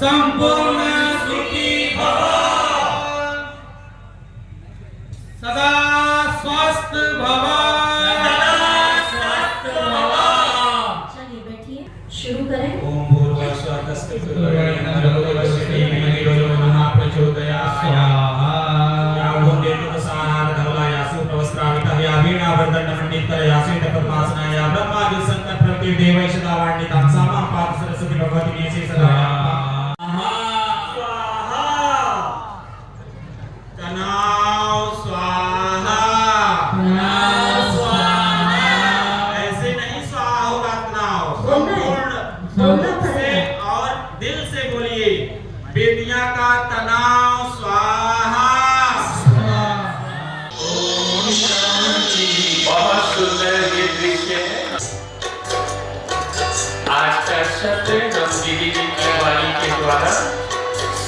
संपूर्ण सुखी भव, सदा स्वस्थ भव, सदा स्वस्थ भव। चलिए बैठिए, शुरू करें। ओम भूर्भुवस्सुः तस्मै प्रचोदयात् स्वाहा। या भूदेव प्रसादात् धवलायासु प्रवस्त्रावितः या वीणावर्धनमण्डितकरयासु तपद्मासनाया ब्रह्मादि संकट प्रतिदेवै सदा वाण्डितां सामां पाद सरस्वती भगवती मेषे सदा बेटियां का तनाव स्वाहा। ओम शांति। बहुत सुंदर ये दृश्य है। आज का शब्द हम दीदी जी की वाणी के द्वारा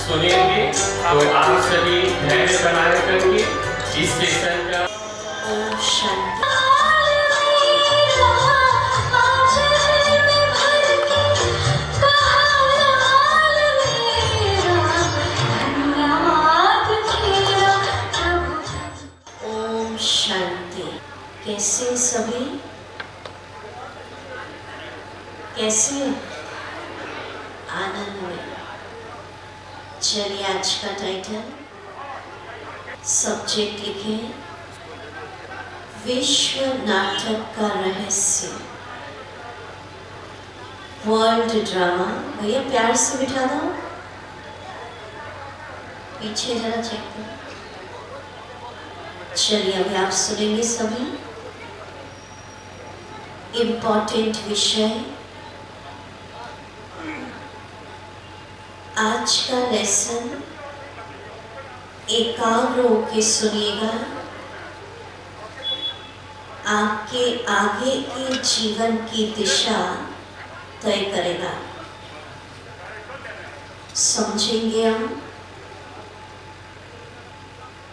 सुनेंगे, तो आप सभी धैर्य बनाए करके इस सेशन का ओम शांति। कैसे सभी, कैसे आनंद में। चलिए आज का टाइटल, सब्जेक्ट लिखे विश्व नाटक का रहस्य, वर्ल्ड ड्रामा। भैया प्यार से बिठा दो, पीछे जरा चेक करो। चलिए अभी आप सुनेंगे सभी इम्पोर्टेंट विषय। आज का लेसन एकाग्र होकर सुनिएगा, आपके आगे के जीवन की दिशा तय करेगा। समझेंगे हम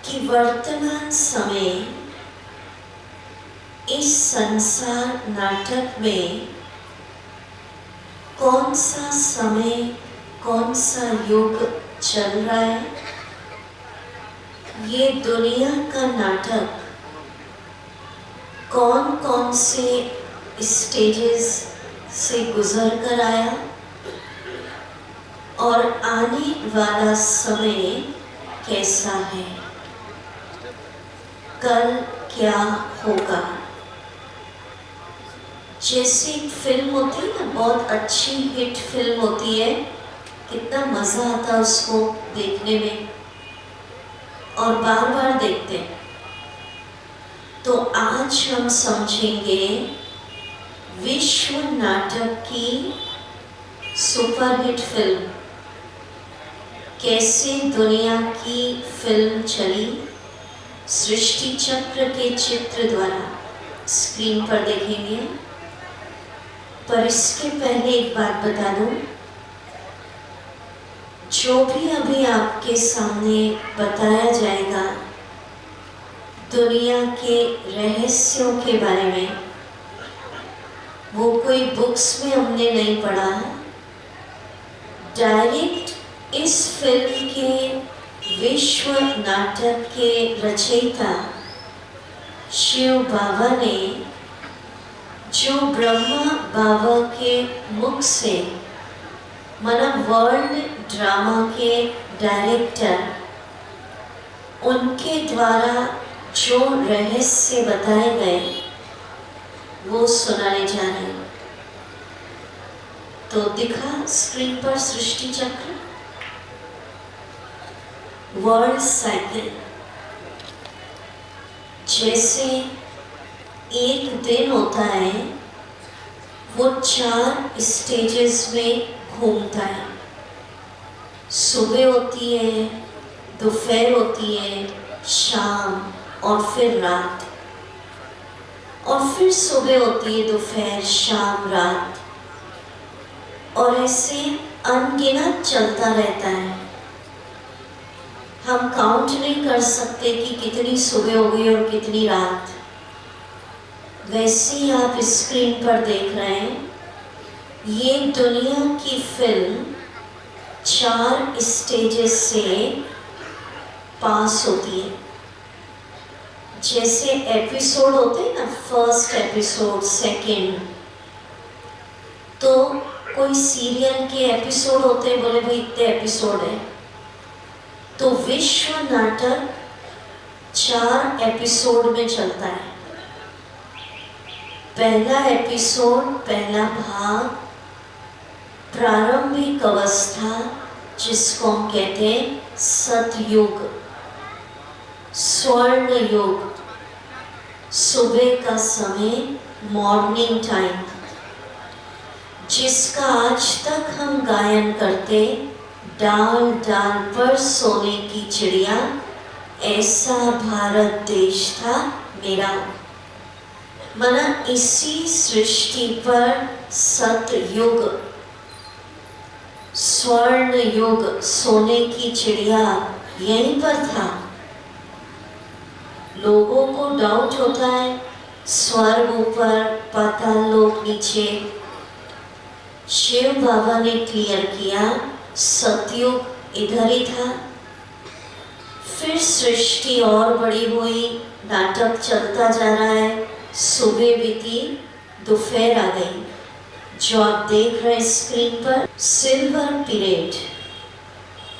कि वर्तमान समय इस संसार नाटक में कौन सा समय, कौन सा युग चल रहा है। ये दुनिया का नाटक कौन कौन से स्टेजेस से गुजर कर आया और आने वाला समय कैसा है, कल क्या होगा। जैसे एक फिल्म होती है ना, बहुत अच्छी हिट फिल्म होती है, कितना मज़ा आता है उसको देखने में और बार बार देखते हैं। तो आज हम समझेंगे विश्व नाटक की सुपरहिट फिल्म, कैसे दुनिया की फिल्म चली सृष्टि चक्र के चित्र द्वारा। स्क्रीन पर देखेंगे, पर इसके पहले एक बात बता दूं, जो भी अभी आपके सामने बताया जाएगा दुनिया के रहस्यों के बारे में, वो कोई बुक्स में हमने नहीं पढ़ा, डायरेक्ट इस फिल्म के विश्व नाटक के रचयिता शिव बाबा ने, जो ब्रह्मा बाबा के मुख से, मतलब वर्ल्ड ड्रामा के डायरेक्टर, उनके द्वारा जो रहस्य बताए गए वो सुनाने जा रहे हैं। तो दिखा स्क्रीन पर सृष्टि चक्र, वर्ल्ड साइकिल। जैसे एक दिन होता है, वो 4 स्टेजेस में घूमता है। सुबह होती है, दोपहर होती है, शाम और फिर रात, और फिर सुबह होती है, दोपहर, शाम, रात, और ऐसे अनगिनत चलता रहता है। हम काउंट नहीं कर सकते कि कितनी सुबह हो गई और कितनी रात। वैसे ही आप स्क्रीन पर देख रहे हैं, ये दुनिया की फिल्म 4 स्टेजेस से पास होती है। जैसे एपिसोड होते हैं ना, फर्स्ट एपिसोड, सेकंड, तो कोई सीरियल के एपिसोड होते हैं, बोले भाई इतने एपिसोड है, तो विश्व नाटक 4 एपिसोड में चलता है। पहला एपिसोड, पहला भाग प्रारंभिक अवस्था, जिसको हम कहते हैं सतयुग, स्वर्ण युग, सुबह का समय, मॉर्निंग टाइम, जिसका आज तक हम गायन करते, डाल डाल पर सोने की चिड़िया, ऐसा भारत देश था मेरा। मना इसी सृष्टि पर सतयुग, स्वर्ण युग, सोने की चिड़िया यहीं पर था। लोगों को डाउट होता है, स्वर्ग ऊपर, पाताल लोक नीचे। शिव बाबा ने क्लियर किया, सतयुग इधर ही था। फिर सृष्टि और बड़ी हुई, नाटक चलता जा रहा है, सुबह बीती, दोपहर आ गई। जो आप देख रहे हैं स्क्रीन पर, सिल्वर पीरियड,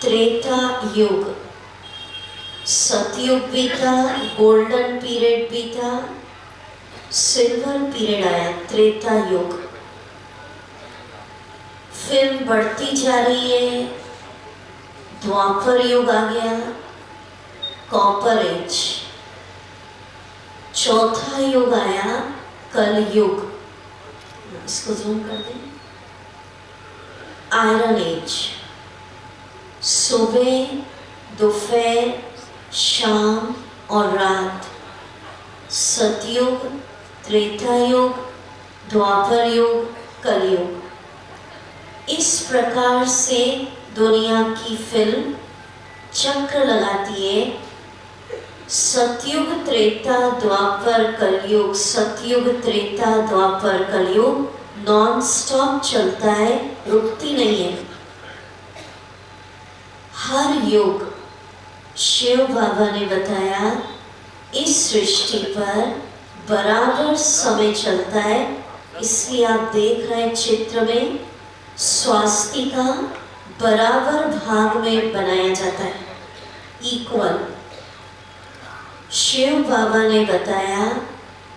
त्रेता युग, सतयुग भी था, गोल्डन पीरियड भी था, सिल्वर पीरियड आया, त्रेता युग। फिल्म बढ़ती जा रही है, द्वापर युग आ गया, कॉपर एज। चौथा युग आया, कल युग, इसको जूम कर दें, आयरन एज। सुबह, दोपहर, शाम और रात, सतयुग, त्रेता युग, द्वापर युग, कलयुग। इस प्रकार से दुनिया की फिल्म चक्र लगाती है। सतयुग, त्रेता, द्वापर, कलयुग, सतयुग, त्रेता, द्वापर, कलयुग नॉन स्टॉप चलता है, रुकती नहीं है। हर युग, शिव बाबा ने बताया, इस सृष्टि पर बराबर समय चलता है। इसलिए आप देख रहे हैं चित्र में, स्वास्तिका बराबर भाग में बनाया जाता है, इक्वल। शिव बाबा ने बताया,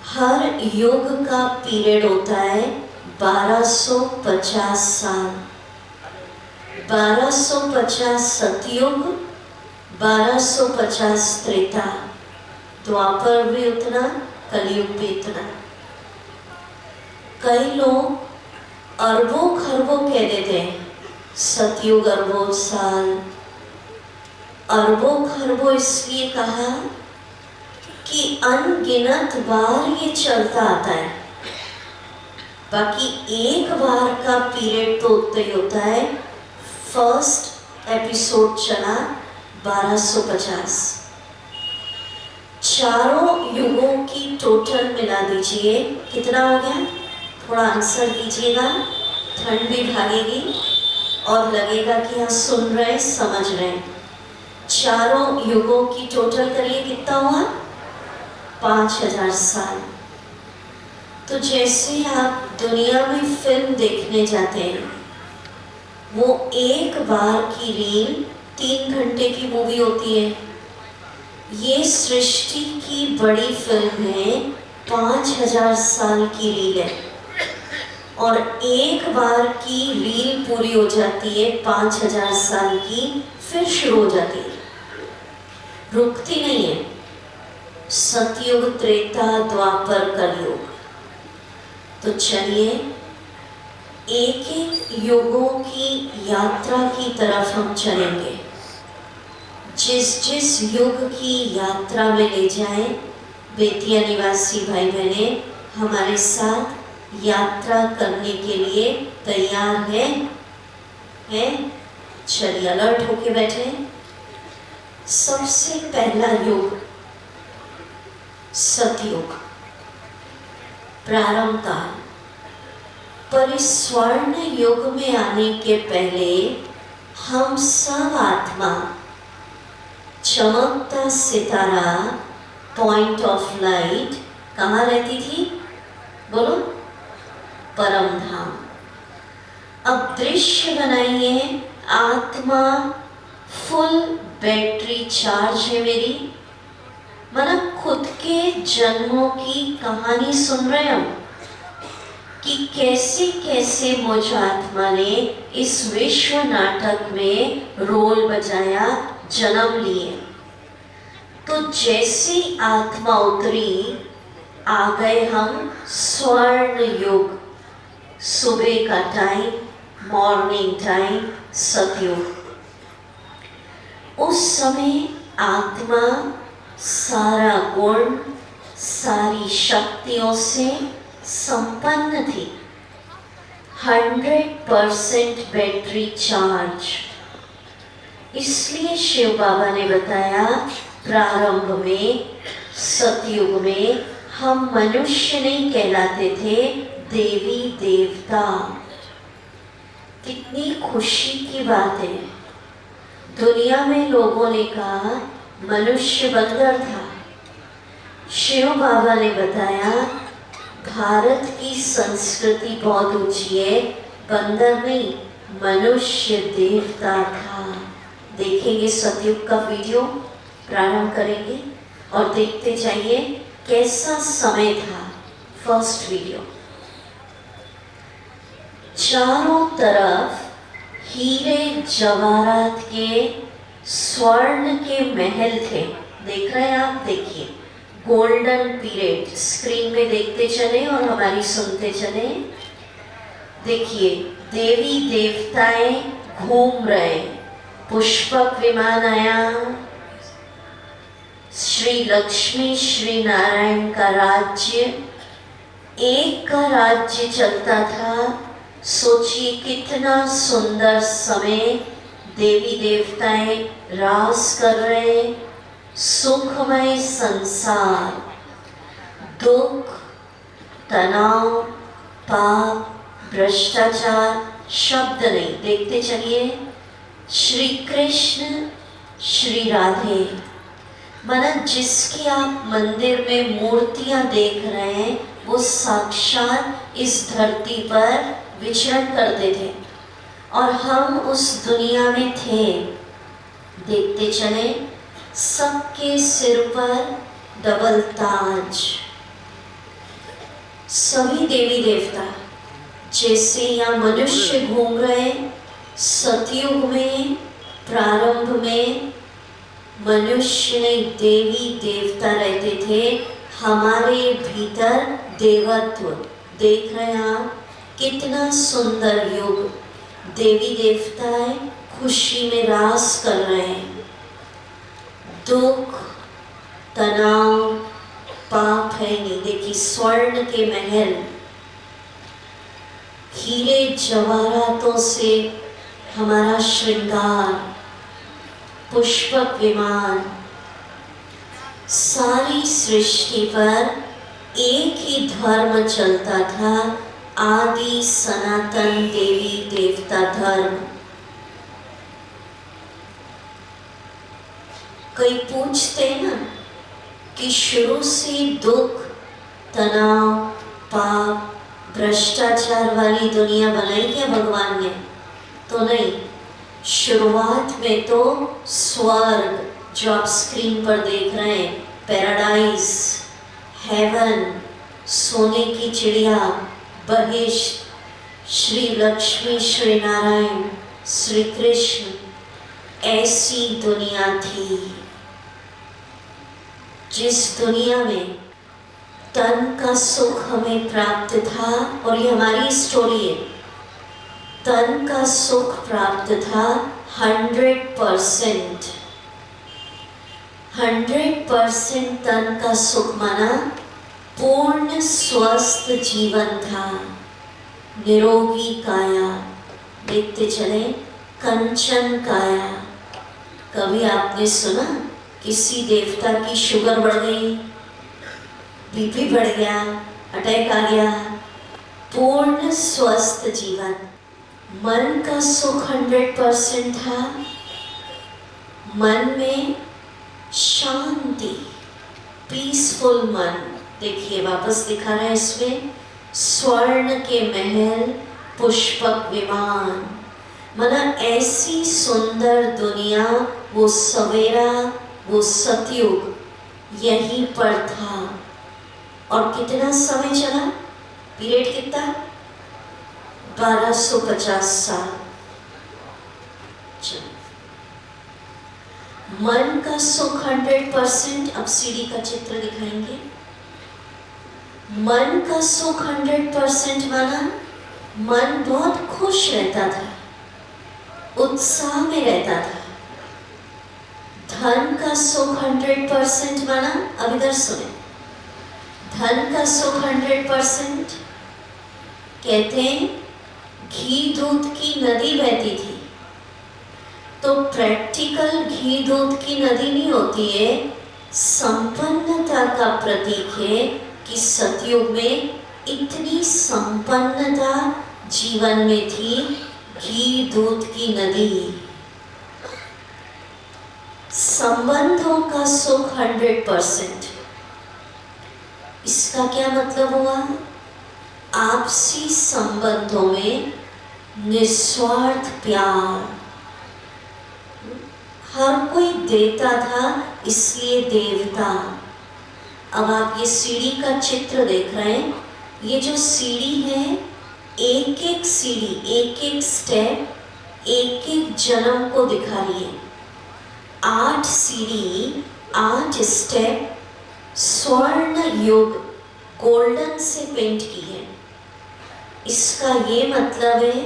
हर युग का पीरियड होता है 1250 साल। 1250 सतयुग, 1250 त्रेता, द्वापर भी उतना, कलयुग भी उतना। कई लोग अरबों खरबों कह देते हैं, सतयुग अरबों साल। अरबों खरबों इसलिए कहा कि अनगिनत बार ये चलता आता है, बाकी एक बार का पीरियड तो उतना ही होता है। फर्स्ट एपिसोड चला 1250। चारों युगों की टोटल मिला दीजिए, कितना हो गया? थोड़ा आंसर कीजिएगा, ठंड भी भागेगी और लगेगा कि हाँ सुन रहे, समझ रहे। चारों युगों की टोटल करिए, कितना हुआ? 5000 साल। तो जैसे आप दुनिया में फिल्म देखने जाते हैं, वो एक बार की रील 3 घंटे की मूवी होती है। ये सृष्टि की बड़ी फिल्म है, 5000 साल की रील है, और एक बार की रील पूरी हो जाती है 5000 साल की, फिर शुरू हो जाती है, रुकती नहीं है। सतयुग, त्रेता, द्वापर, कलयुग। तो चलिए एक एक युगों की यात्रा की तरफ हम चलेंगे। जिस जिस युग की यात्रा में ले जाए, बेतिया निवासी भाई बहने हमारे साथ यात्रा करने के लिए तैयार हैं? चलिए अलर्ट होके बैठे। सबसे पहला युग सतयुग, प्रारंभ काल। पर इस स्वर्ण युग में आने के पहले हम सब आत्मा चमकता सितारा पॉइंट ऑफ लाइट कहाँ रहती थी? बोलो, परम धाम। अब दृश्य बनाइए, आत्मा फुल बैटरी चार्ज है मेरी, मतलब खुद के जन्मों की कहानी सुन रहे हो कि कैसे कैसे मुझ आत्मा ने इस विश्व नाटक में रोल बजाया, जन्म लिए। तो जैसी आत्मा उतरी, आ गए हम स्वर्ण युग, सुबह का टाइम, मॉर्निंग टाइम, सतयुग। उस समय आत्मा सारा गुण, सारी शक्तियों से संपन्न थी, 100% बैटरी चार्ज। इसलिए शिव बाबा ने बताया, प्रारंभ में सतयुग में हम मनुष्य नहीं कहलाते थे, देवी देवता। कितनी खुशी की बात है। दुनिया में लोगों ने कहा मनुष्य बंदर था। शिव बाबा ने बताया भारत की संस्कृति बहुत ऊंची है, बंदर नहीं, मनुष्य देवता था। देखेंगे सतयुग का वीडियो, प्रारंभ करेंगे और देखते जाइए कैसा समय था। फर्स्ट वीडियो, चारों तरफ हीरे जवाहरात के, स्वर्ण के महल थे। देख रहे हैं आप? देखिए, गोल्डन पीरियड स्क्रीन में देखते चले और हमारी सुनते चले। देखिए, देवी देवताएं घूम रहे, पुष्पक विमान आया, श्री लक्ष्मी श्री नारायण का राज्य, एक का राज्य चलता था। सोचिए कितना सुंदर समय, देवी देवताएं राज कर रहे, सुखमय संसार, दुख, तनाव, पाप, भ्रष्टाचार शब्द नहीं। देखते चलिए, श्री कृष्ण श्री राधे, माना जिसकी आप मंदिर में मूर्तियां देख रहे हैं, वो साक्षात इस धरती पर विचरण करते थे और हम उस दुनिया में थे। देखते चले, सबके सिर पर डबल ताज, सभी देवी देवता। जैसे यहाँ मनुष्य घूम रहे, सतयुग में, प्रारंभ में मनुष्य नहीं, देवी देवता रहते थे। हमारे भीतर देवत्व। देख रहे हैं आप, कितना सुंदर युग। देवी देवताएं खुशी में रास कर रहे हैं। दुख, तनाव, पाप है नहीं। देखिए, स्वर्ण के महल, हीरे जवाहरातों से हमारा श्रृंगार, पुष्पक विमान। सारी सृष्टि पर एक ही धर्म चलता था, आदि सनातन देवी देवता धर्म। कई पूछते हैं ना कि शुरू से दुख, तनाव, पाप, भ्रष्टाचार वाली दुनिया बनाई क्या भगवान ने? तो नहीं, शुरुआत में तो स्वर्ग, जो आप स्क्रीन पर देख रहे हैं, पैराडाइज, हेवन, सोने की चिड़िया, बहिष्ट, श्री लक्ष्मी श्री नारायण श्री कृष्ण, ऐसी दुनिया थी जिस दुनिया में तन का सुख हमें प्राप्त था। और ये हमारी स्टोरी है। तन का सुख प्राप्त था 100%। 100% तन का सुख माना पूर्ण स्वस्थ जीवन था, निरोगी काया। देखते चले, कंचन काया। कभी आपने सुना किसी देवता की शुगर बढ़ गई, बीपी बढ़ गया, अटैक आ गया? पूर्ण स्वस्थ जीवन। मन का सुख 100% था, मन में शांति, पीसफुल मन। देखिए वापस दिखा रहा है इसमें, स्वर्ण के महल, पुष्पक विमान, माना ऐसी सुंदर दुनिया, वो सवेरा, वो सतयुग यहीं पर था। और कितना समय चला, पीरियड कितना, 1250 साल। मन का सुख 100%। अब सीढ़ी का चित्र दिखाएंगे। मन का सुख 100% माना मन बहुत खुश रहता था, उत्साह में रहता था। धन का सुख 100% माना, अब इधर सुने, धन का सुख 100%। कहते हैं घी दूध की नदी बहती थी, तो प्रैक्टिकल घी दूध की नदी नहीं होती है, संपन्नता का प्रतीक है कि सतयुग में इतनी संपन्नता जीवन में थी, घी दूध की नदी। संबंधों का सुख 100%। इसका क्या मतलब हुआ, आपसी संबंधों में निस्वार्थ प्यार, हर कोई देता था इसलिए देवता। अब आप ये सीढ़ी का चित्र देख रहे हैं, ये जो सीढ़ी है, एक एक सीढ़ी, एक एक स्टेप, एक एक जन्म को दिखा रही है। 8 सीढ़ी, 8 स्टेप स्वर्ण युग गोल्डन से पेंट की है। इसका ये मतलब है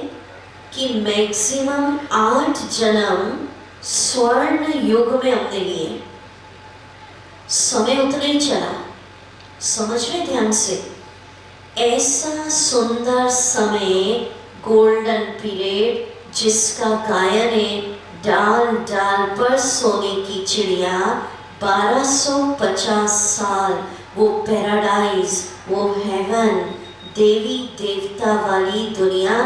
कि मैक्सिमम 8 जन्म स्वर्ण युग में हमने लिए। समय उतना ही चला, समझ रहे ध्यान से, ऐसा सुंदर समय, गोल्डन पीरियड, जिसका गायन है डाल डाल पर सोने की चिड़िया, 1250 साल, वो पैराडाइज, वो हेवन, देवी देवता वाली दुनिया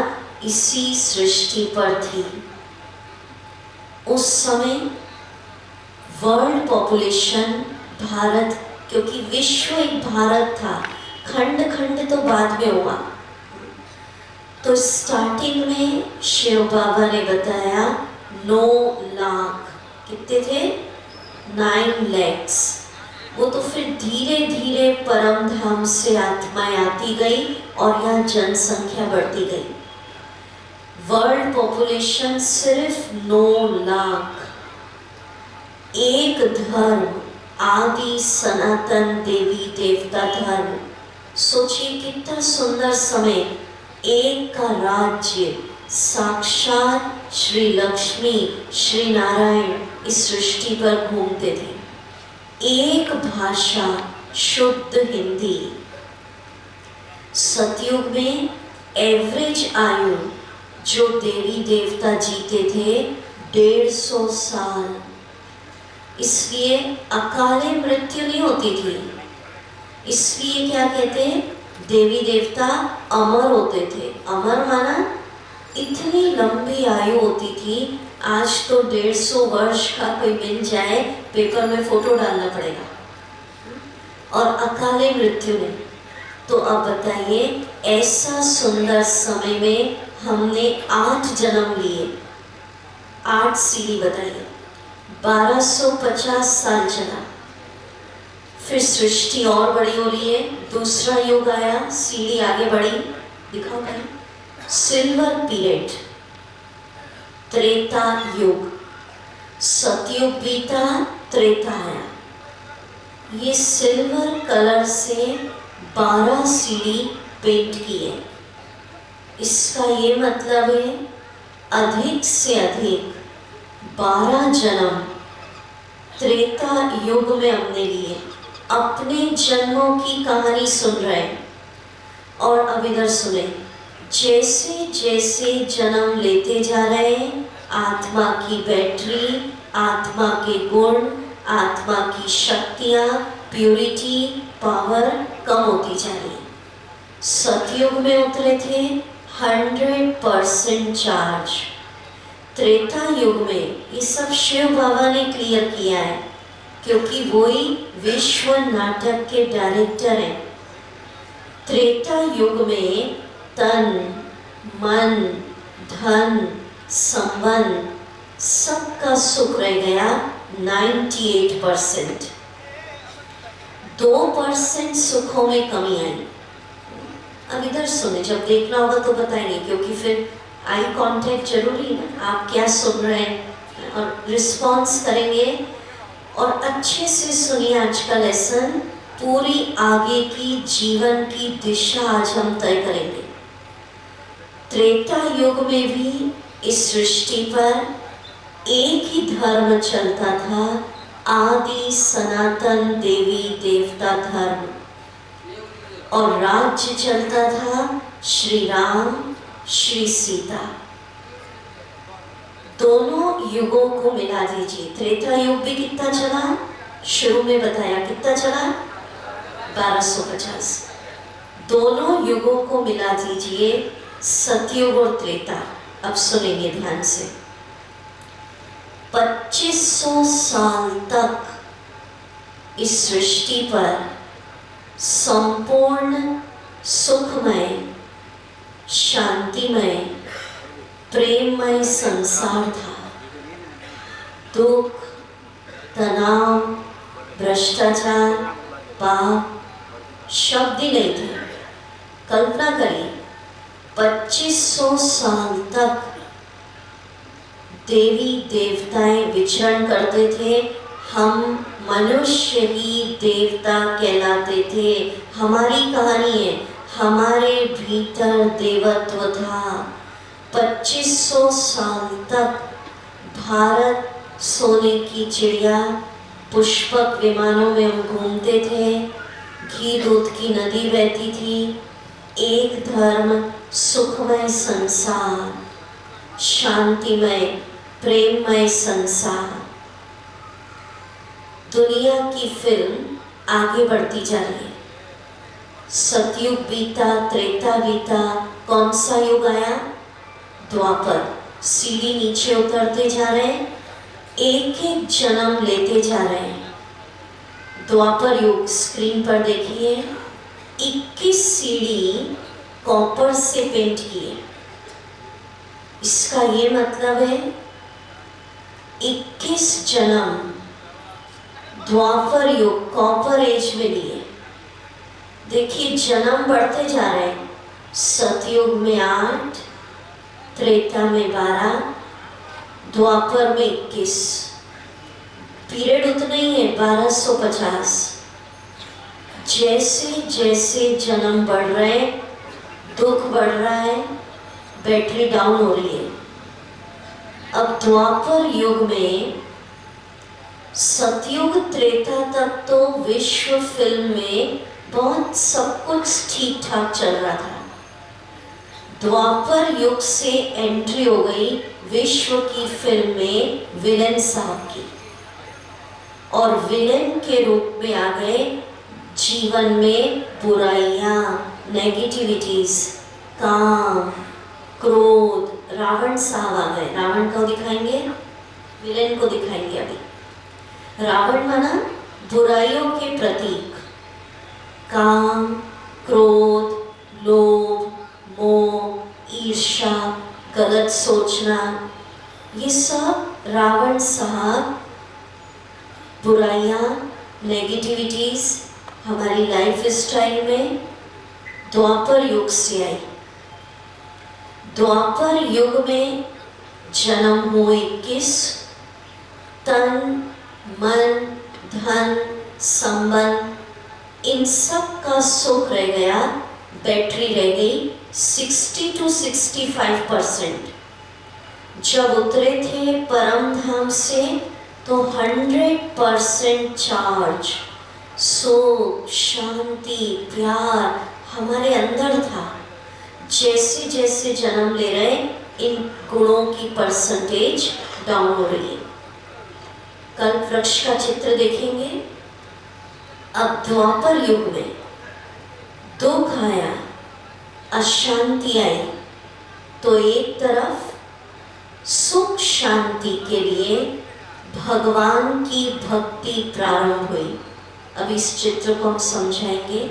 इसी सृष्टि पर थी। उस समय वर्ल्ड पॉपुलेशन, भारत, क्योंकि विश्व एक भारत था, खंड खंड तो बाद में हुआ, तो स्टार्टिंग में शिव बाबा ने बताया 9 लाख, कितने थे, 9 lakhs। वो तो फिर धीरे धीरे परम धाम से आत्माएं आती गई और यहाँ जनसंख्या बढ़ती गई। वर्ल्ड पॉपुलेशन सिर्फ 9 लाख। एक धर्म, आदि सनातन देवी देवता धर्म। सोचिए कितना सुंदर समय, एक का राज्य, साक्षात श्री लक्ष्मी, श्री नारायण इस सृष्टि पर घूमते थे। एक भाषा, शुद्ध हिंदी। सतयुग में एवरेज आयु जो देवी देवता जीते थे 150 साल। इसलिए अकाले मृत्यु नहीं होती थी। इसलिए क्या कहते हैं, देवी देवता अमर होते थे। अमर माना इतनी लंबी आयु होती थी। आज तो 150 वर्ष का कोई मिल जाए, पेपर में फोटो डालना पड़ेगा, और अकाले मृत्यु में। तो अब बताइए, ऐसा सुंदर समय में हमने 8 जन्म लिए, 8 सीढ़ी बताइए, 1250 साल चला। फिर सृष्टि और बड़ी हो रही है, दूसरा युग आया, सीढ़ी आगे बढ़ी, दिखाओ भाई, सिल्वर पीरियड, त्रेता युग, सतयुग बीता, त्रेता आया। ये सिल्वर कलर से 12 सीढ़ी पेंट की है। इसका ये मतलब है अधिक से अधिक 12 जन्म त्रेता युग में हमने लिए। अपने जन्मों की कहानी सुन रहे हैं। और अब इधर सुने, जैसे जैसे जन्म लेते जा रहे हैं, आत्मा की बैटरी, आत्मा के गुण, आत्मा की शक्तियाँ, प्यूरिटी, पावर कम होती जा रही है। सतयुग में उतरे थे, 100% चार्ज। त्रेता युग में ये सब शिव बाबा ने क्लियर किया है, क्योंकि वही विश्व नाटक के डायरेक्टर हैं। त्रेता युग में तन, मन, धन, संबंध सबका सुख रह गया 98%। 2% सुखों में कमी आई। अब इधर सुने, जब देखना होगा तो बताएंगे, क्योंकि फिर आई कांटेक्ट जरूरी है ना, आप क्या सुन रहे हैं और रिस्पॉन्स करेंगे। और अच्छे से सुनिए आज का लेसन, पूरी आगे की जीवन की दिशा आज हम तय करेंगे। त्रेता युग में भी इस सृष्टि पर एक ही धर्म चलता था, आदि सनातन देवी देवता धर्म, और राज्य चलता था श्री राम श्री सीता। दोनों युगों को मिला दीजिए। त्रेता युग भी कितना चला, शुरू में बताया कितना चला, 1250। दोनों युगों को मिला दीजिए, सतयुग और त्रेता। अब सुनेंगे ध्यान से। 2500 साल तक इस सृष्टि पर संपूर्ण सुखमय, शांतिमय, प्रेममय संसार था। दुख, तनाव, भ्रष्टाचार, पाप शब्द ही नहीं थे। कल्पना करिए, 2500 साल तक देवी देवताएं विचरण करते थे, हम मनुष्य ही देवता कहलाते थे। हमारी कहानी है, हमारे भीतर देवत्व था। 2500 साल तक भारत सोने की चिड़िया, पुष्पक विमानों में हम घूमते थे, घी दूध की नदी बहती थी, एक धर्म, सुखमय संसार, शांतिमय, प्रेममय संसार। दुनिया की फिल्म आगे बढ़ती जा रही है। सतयुग बीता, त्रेता बीता, कौन सा युग आया, द्वापर। सीढ़ी नीचे उतरते जा रहे हैं, एक एक जन्म लेते जा रहे हैं। द्वापर युग स्क्रीन पर देखिए, 21 सीढ़ी कॉपर से पेंट की है। इसका ये मतलब है 21 जन्म द्वापर युग कॉपर एज में लिए। देखिए जन्म बढ़ते जा रहे हैं। सतयुग में 8, त्रेता में 12, द्वापर में 21। पीरियड उतना ही है, 1250। जैसे जैसे जन्म बढ़ रहे हैं, दुख बढ़ रहा है, बैटरी डाउन हो रही है। अब द्वापर युग में, सतयुग त्रेता तक तो विश्व फिल्म में बहुत सब कुछ ठीक ठाक चल रहा था। द्वापर युग से एंट्री हो गई विश्व की फिल्म में विलेन साहब की, और विलेन के रूप में आ गए जीवन में बुराइयां, नेगेटिविटीज, काम, क्रोध। रावण साहब आ गए। रावण को दिखाएंगे, विलेन को दिखाएंगे अभी। रावण माना बुराइयों के प्रतीक, काम, क्रोध, लोभ, मोह, ईर्ष्या, गलत सोचना, ये सब रावण साहब बुराइयां, नेगेटिविटीज हमारी लाइफ स्टाइल में द्वापर युग से आई। द्वापर युग में जन्म हुए 21, तन, मन, धन, संबंध, इन सब का सुख रह गया, बैटरी रह गई 60 to 65%। जब उतरे थे परम धाम से तो 100% चार्ज, सुख, शांति, प्यार हमारे अंदर था। जैसे जैसे जन्म ले रहे, इन गुणों की परसेंटेज डाउन हो रही है। कल वृक्ष का चित्र देखेंगे। अब द्वापर युग में दुख आया, अशांति आई, तो एक तरफ सुख शांति के लिए भगवान की भक्ति प्रारंभ हुई। अब इस चित्र को हम समझाएंगे।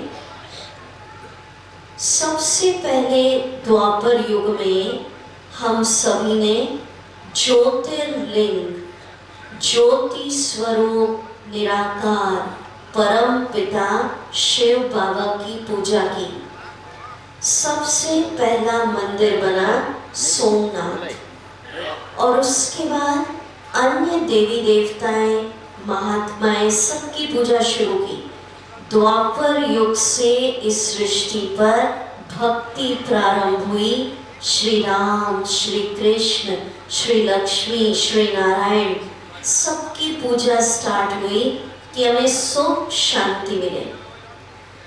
सबसे पहले द्वापर युग में हम सभी ने ज्योतिर्लिंग, ज्योति स्वरूप निराकार परम पिता शिव बाबा की पूजा की। सबसे पहला मंदिर बना सोमनाथ, और उसके बाद अन्य देवी देवताएं, महात्माएं सबकी पूजा शुरू की। द्वापर युग से इस सृष्टि पर भक्ति प्रारंभ हुई। श्री राम, श्री कृष्ण, श्री लक्ष्मी, श्री नारायण सबकी पूजा स्टार्ट हुई कि हमें सुख शांति मिले।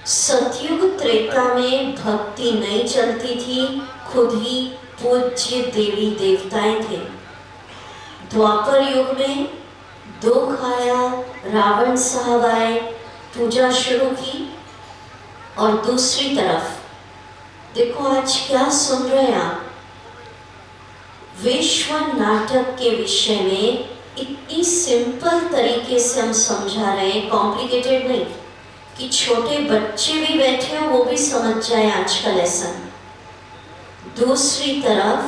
सतयुग त्रेता में भक्ति नहीं चलती थी, खुद ही पूज्य देवी देवताएं थे। द्वापर युग में दुख आया, रावण साहब आए, पूजा शुरू की। और दूसरी तरफ देखो आज क्या सुन रहे हैं आप। विश्व नाटक के विषय में इतनी सिंपल तरीके से हम समझा रहे हैं, कॉम्प्लिकेटेड नहीं, कि छोटे बच्चे भी बैठे हो वो भी समझ जाए आज का लेसन। दूसरी तरफ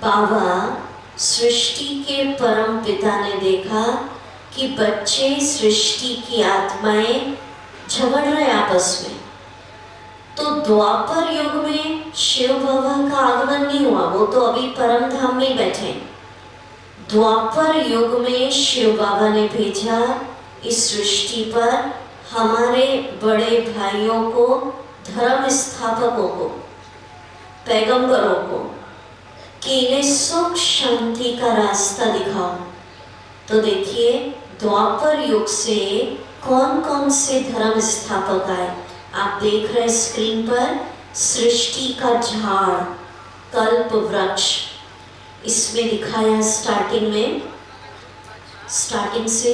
बाबा सृष्टि के परम पिता ने देखा कि बच्चे, सृष्टि की आत्माएं झगड़ रहे आपस में। तो द्वापर युग में शिव बाबा का आगमन नहीं हुआ, वो तो अभी परम धाम में बैठे। द्वापर युग में शिव बाबा ने भेजा इस सृष्टि पर हमारे बड़े भाइयों को, धर्म स्थापकों को, पैगंबरों को, कि इन्हें सुख शांति का रास्ता दिखाओ। तो देखिए द्वापर युग से कौन कौन से धर्म स्थापक आए। आप देख रहे हैं स्क्रीन पर, सृष्टि का झाड़, कल्प वृक्ष, इसमें दिखाया स्टार्टिंग में, स्टार्टिंग से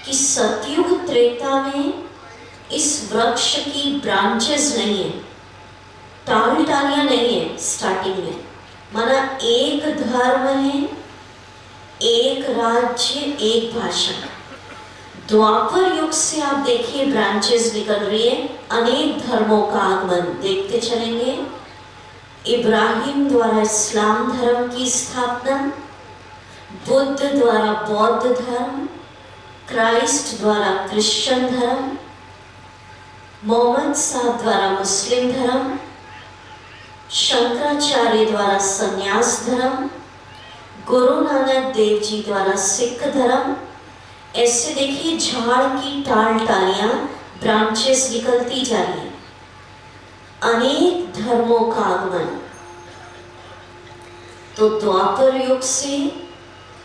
कि सतयुग त्रेता में इस वृक्ष की ब्रांचेस नहीं है, टाल टालियां नहीं है स्टार्टिंग में, माना एक धर्म है, एक राज्य, एक भाषा। द्वापर युग से आप देखिए ब्रांचेस निकल रही है, अनेक धर्मों का आगमन देखते चलेंगे। इब्राहिम द्वारा इस्लाम धर्म की स्थापना, बुद्ध द्वारा बौद्ध धर्म, क्राइस्ट द्वारा क्रिश्चियन धर्म, मोहम्मद साहब द्वारा मुस्लिम धर्म, शंकराचार्य द्वारा संन्यास धर्म, गुरु नानक देव जी द्वारा सिख धर्म। ऐसे देखिए झाड़ की टाल टालियां, ब्रांचेस निकलती जा रही है, अनेक धर्मों का आगमन। तो द्वापर युग से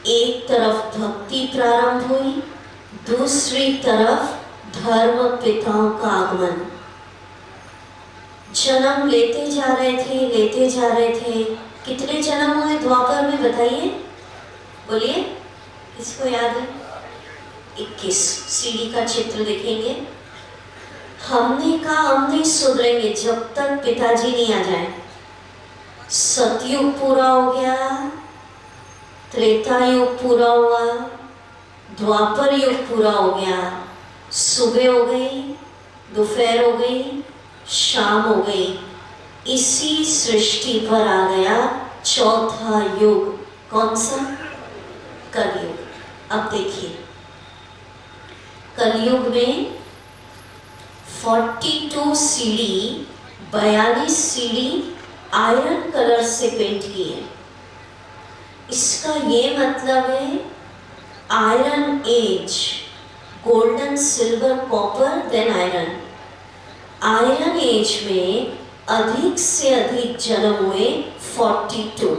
एक तरफ भक्ति प्रारंभ हुई, दूसरी तरफ धर्म पिताओं का आगमन। जन्म लेते जा रहे थे, लेते जा रहे थे। कितने जन्म हुए द्वापर में बताइए, बोलिए, किसको याद है? 21। सीढ़ी का चित्र देखेंगे। हमने कहा हम नहीं सुधरेंगे जब तक पिताजी नहीं आ जाए। सतयुग पूरा हो गया, त्रेता युग पूरा हुआ, द्वापर युग पूरा हो गया, सुबह हो गई, दोपहर हो गई, शाम हो गई। इसी सृष्टि पर आ गया चौथा युग। कौन सा? कलयुग। अब देखिए कलयुग में 42 सीढ़ी, 42 सीढ़ी आयरन कलर से पेंट की है। इसका ये मतलब है iron age, golden, silver, copper, then iron. Iron age में अधिक से अधिक जन्म हुए 42।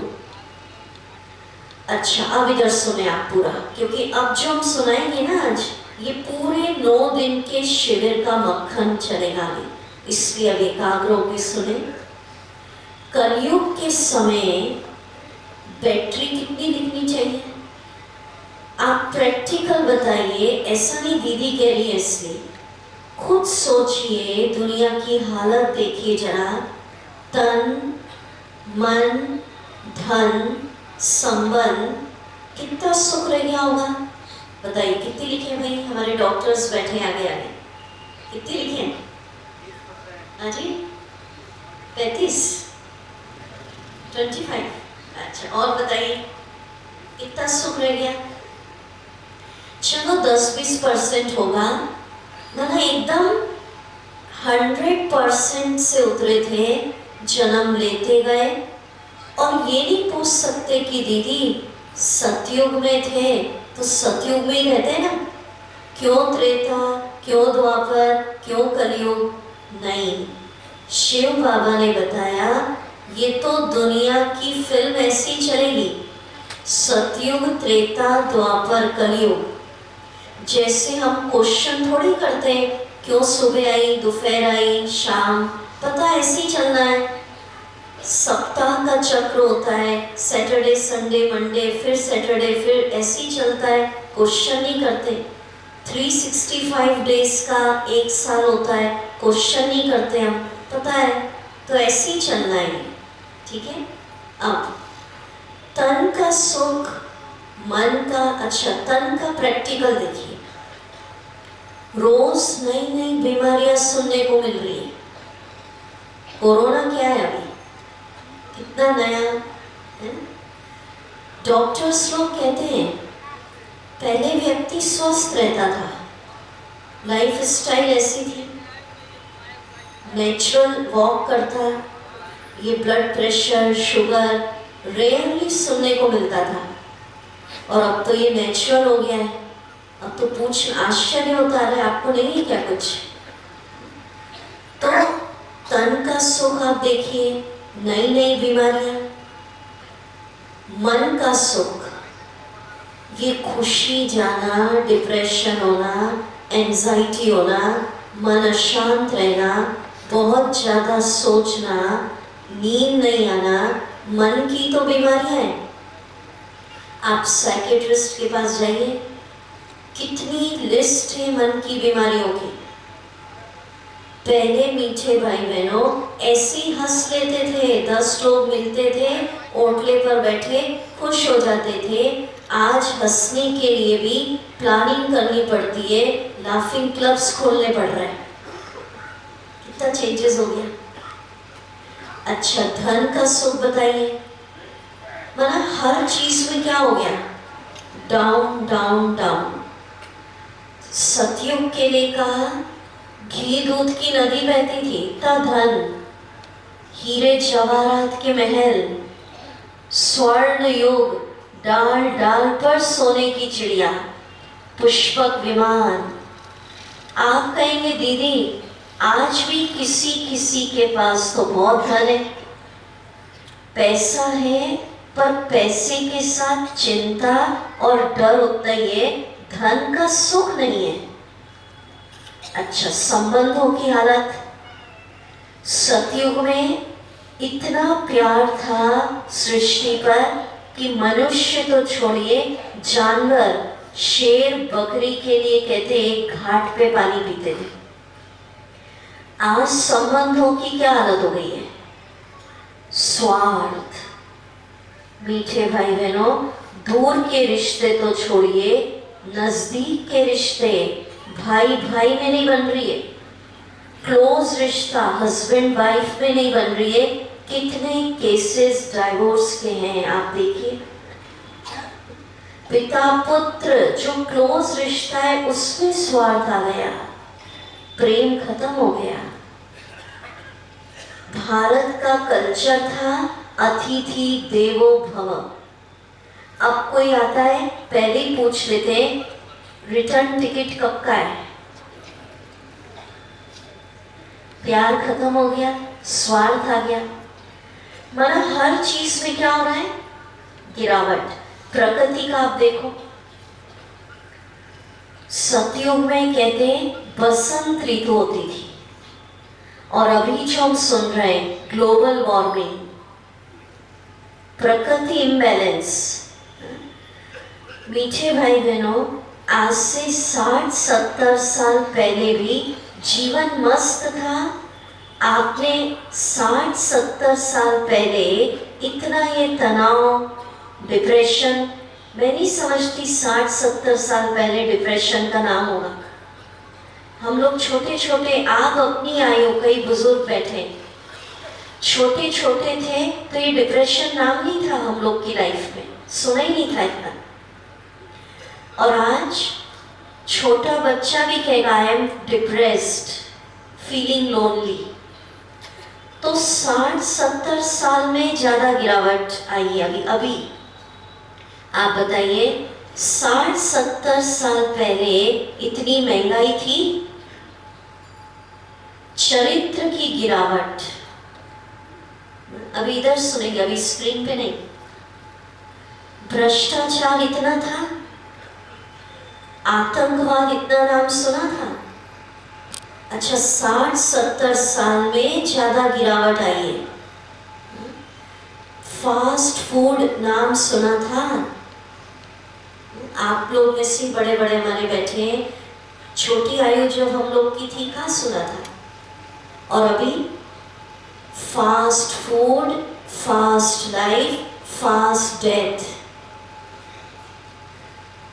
अच्छा अब इधर सुने आप पूरा, क्योंकि अब जो हम सुनाएंगे ना आज, ये पूरे 9 दिन के शिविर का मक्खन चलेगा अभी, इसलिए अब एकाग्र होकर सुने। कलयुग के समय बैटरी कितनी दिखनी चाहिए? आप प्रैक्टिकल बताइए, ऐसा नहीं दीदी कह रही है इसलिए। खुद सोचिए, दुनिया की हालत देखिए जरा, तन, मन, धन, संबंध, कितना सुख रह गया होगा? बताइए कितनी लिखे हैं भाई? हमारे डॉक्टर्स बैठे आगे आगे, कितनी लिखे हैं? हाँ जी, 35, 25। अच्छा, और बताइए कितना सुख रह गया? चलो 10-20% होगा, ना एकदम 100% से उतरे थे, जन्म लेते गए। और ये नहीं पूछ सकते कि दीदी सतयुग में थे तो सतयुग में ही रहते ना, क्यों त्रेता, क्यों द्वापर, क्यों कलयुग? नहीं, शिव बाबा ने बताया ये तो दुनिया की फिल्म ऐसी चलेगी, सतयुग, त्रेता, द्वापर, कलयुग। जैसे हम क्वेश्चन थोड़ी करते हैं क्यों सुबह आई, दोपहर आई, शाम, पता ऐसे ही चलना है। सप्ताह का चक्र होता है, सैटरडे, संडे, मंडे, फिर सैटरडे, फिर ऐसे ही चलता है, क्वेश्चन नहीं करते। 365 डेज का एक साल होता है, क्वेश्चन नहीं करते हम, पता है, तो ऐसे ही चलना है, ठीक है। अब तन का सुख, मन का, अच्छा तन का प्रैक्टिकल देखिए, रोज नई नई बीमारियां सुनने को मिल रही है। कोरोना क्या है अभी, कितना नया है। डॉक्टर्स लोग कहते हैं पहले व्यक्ति स्वस्थ रहता था, लाइफ स्टाइल ऐसी थी, नेचुरल वॉक करता, ये ब्लड प्रेशर, शुगर रेयरली सुनने को मिलता था, और अब तो ये नेचुरल हो गया है। अब तो पूछ आश्चर्य होता है, आपको नहीं है क्या कुछ? तो तन का सुख आप देखिए, नई नई बीमारियां। मन का सुख, ये खुशी जाना, डिप्रेशन होना, एंजाइटी होना, मन अशांत रहना, बहुत ज्यादा सोचना, नींद नहीं आना, मन की तो बीमारियां हैं। आप साइकेट्रिस्ट के पास जाइए, कितनी लिस्ट है मन की बीमारियों की। पहले मीठे भाई बहनों ऐसे ही हंस लेते थे, 10 लोग मिलते थे, ओटले पर बैठे खुश हो जाते थे। आज हंसने के लिए भी प्लानिंग करनी पड़ती है, लाफिंग क्लब्स खोलने पड़ रहे हैं। कितना चेंजेस हो गया। अच्छा, धन का सुख बताइए, माना हर चीज में क्या हो गया, डाउन डाउन डाउन। सतयुग के लिए कहा, घी दूध की नदी बहती थी, इतना धन, हीरे जवाहरात के महल, स्वर्ण युग, डाल डाल पर सोने की चिड़िया, पुष्पक विमान। आप कहेंगे दीदी आज भी किसी किसी के पास तो बहुत धन है, पैसा है, पर पैसे के साथ चिंता और डर उतना ही है, धन का सुख नहीं है। अच्छा, संबंधों की हालत, सतयुग में इतना प्यार था सृष्टि पर कि मनुष्य तो छोड़िए, जानवर, शेर बकरी के लिए कहते एक घाट पे पानी पीते थे। आज संबंधों की क्या हालत हो गई है, स्वार्थ। मीठे भाई बहनों, दूर के रिश्ते तो छोड़िए, नजदीक के रिश्ते भाई भाई में नहीं बन रही है, क्लोज रिश्ता हस्बैंड वाइफ में नहीं बन रही है। कितने केसेस डाइवोर्स के हैं आप देखिए। पिता पुत्र जो क्लोज रिश्ता है उसमें स्वार्थ आ गया, प्रेम खत्म हो गया। भारत का कल्चर था अतिथि देवो भव। अब कोई आता है पहले ही पूछ लेते हैं रिटर्न टिकट कब का है। प्यार खत्म हो गया, स्वार्थ आ गया। माना हर चीज में क्या हो रहा है, गिरावट। प्रकृति का आप देखो, सतयुग में कहते हैं बसंत ऋतु होती थी, और अभी जो हम सुन रहे हैं ग्लोबल वार्मिंग, प्रकृति इम्बैलेंस। मीठे भाई बहनों, आज से 60-70 साल पहले भी जीवन मस्त था। आपने 60-70 साल पहले इतना ये तनाव, डिप्रेशन, मैं नहीं समझती 60-70 साल पहले डिप्रेशन का नाम होगा। हम लोग छोटे छोटे, आप अपनी आयु, कई बुजुर्ग बैठे, छोटे छोटे थे तो ये डिप्रेशन नाम नहीं था हम लोग की लाइफ में, सुना ही नहीं था इतना। और आज छोटा बच्चा भी कहेगा I am depressed, feeling lonely. तो 60-70 साल में ज्यादा गिरावट आई है अभी। आप बताइए 60-70 साल पहले इतनी महंगाई थी, चरित्र की गिरावट। अभी इधर सुनेंगे, अभी स्क्रीन पे नहीं। भ्रष्टाचार इतना था, आतंकवाद इतना नाम सुना था। अच्छा 60-70 साल में ज्यादा गिरावट आई है। फास्ट फूड नाम सुना था? आप लोग में से बड़े बड़े हमारे बैठे हैं, छोटी आयु जब हम लोग की थी कहाँ सुना था? और अभी fast food, fast life, fast death.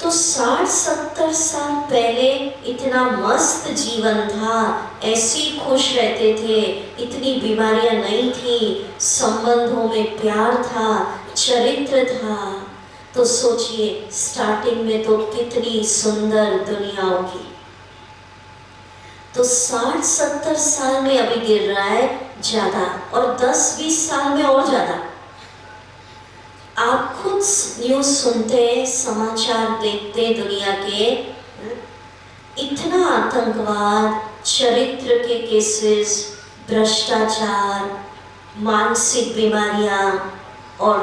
तो 60-70 साल पहले इतना मस्त जीवन था, ऐसी खुश रहते थे, इतनी बीमारियां नहीं थी, संबंधों में प्यार था, चरित्र था। तो सोचिए स्टार्टिंग में तो कितनी सुंदर दुनिया होगी। तो 60-70 साल में अभी गिर रहा है ज्यादा, और 10-20 साल में और ज्यादा। आप खुद न्यूज सुनते, समाचार देखते दुनिया के, इतना आतंकवाद, चरित्र के केसेस, भ्रष्टाचार, मानसिक बीमारियां और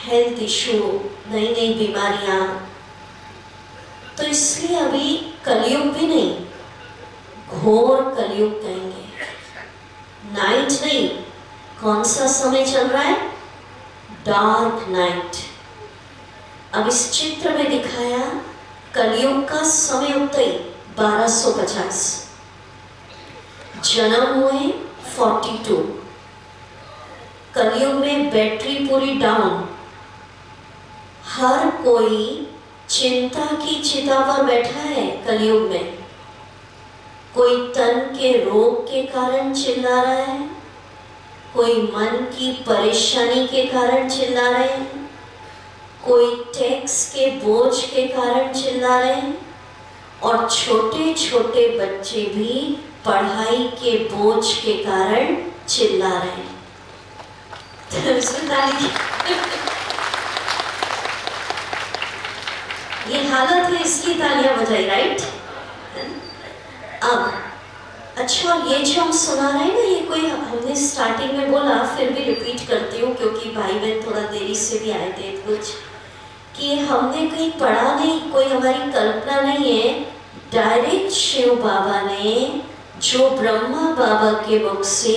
हेल्थ इशू, नई नई बीमारियां। तो इसलिए अभी कलयुग भी नहीं, घोर कलयुग कहेंगे। नाइट नहीं, कौन सा समय चल रहा है? Dark night. अब इस चित्र में दिखाया कलयुग का समय उतना ही 1250, जन्म हुए 42, कलयुग में बैटरी पूरी डाउन, हर कोई चिंता की चिता पर बैठा है कलयुग में। कोई तन के रोग के कारण चिल्ला रहा है, कोई मन की परेशानी के कारण चिल्ला रहे हैं, कोई टैक्स के बोझ के कारण चिल्ला रहे हैं, और छोटे छोटे बच्चे भी पढ़ाई के बोझ के कारण चिल्ला रहे हैं। ये हालत है, इसकी तालियां बजाई, राइट? अब अच्छा, ये जो हम सुना रहे हैं ना, ये कोई हमने स्टार्टिंग में बोला, फिर भी रिपीट करती हूँ क्योंकि भाई बहन थोड़ा देरी से भी आए थे कुछ, कि हमने कहीं पढ़ा नहीं, कोई हमारी कल्पना नहीं है। डायरेक्ट शिव बाबा ने जो ब्रह्मा बाबा के बुक से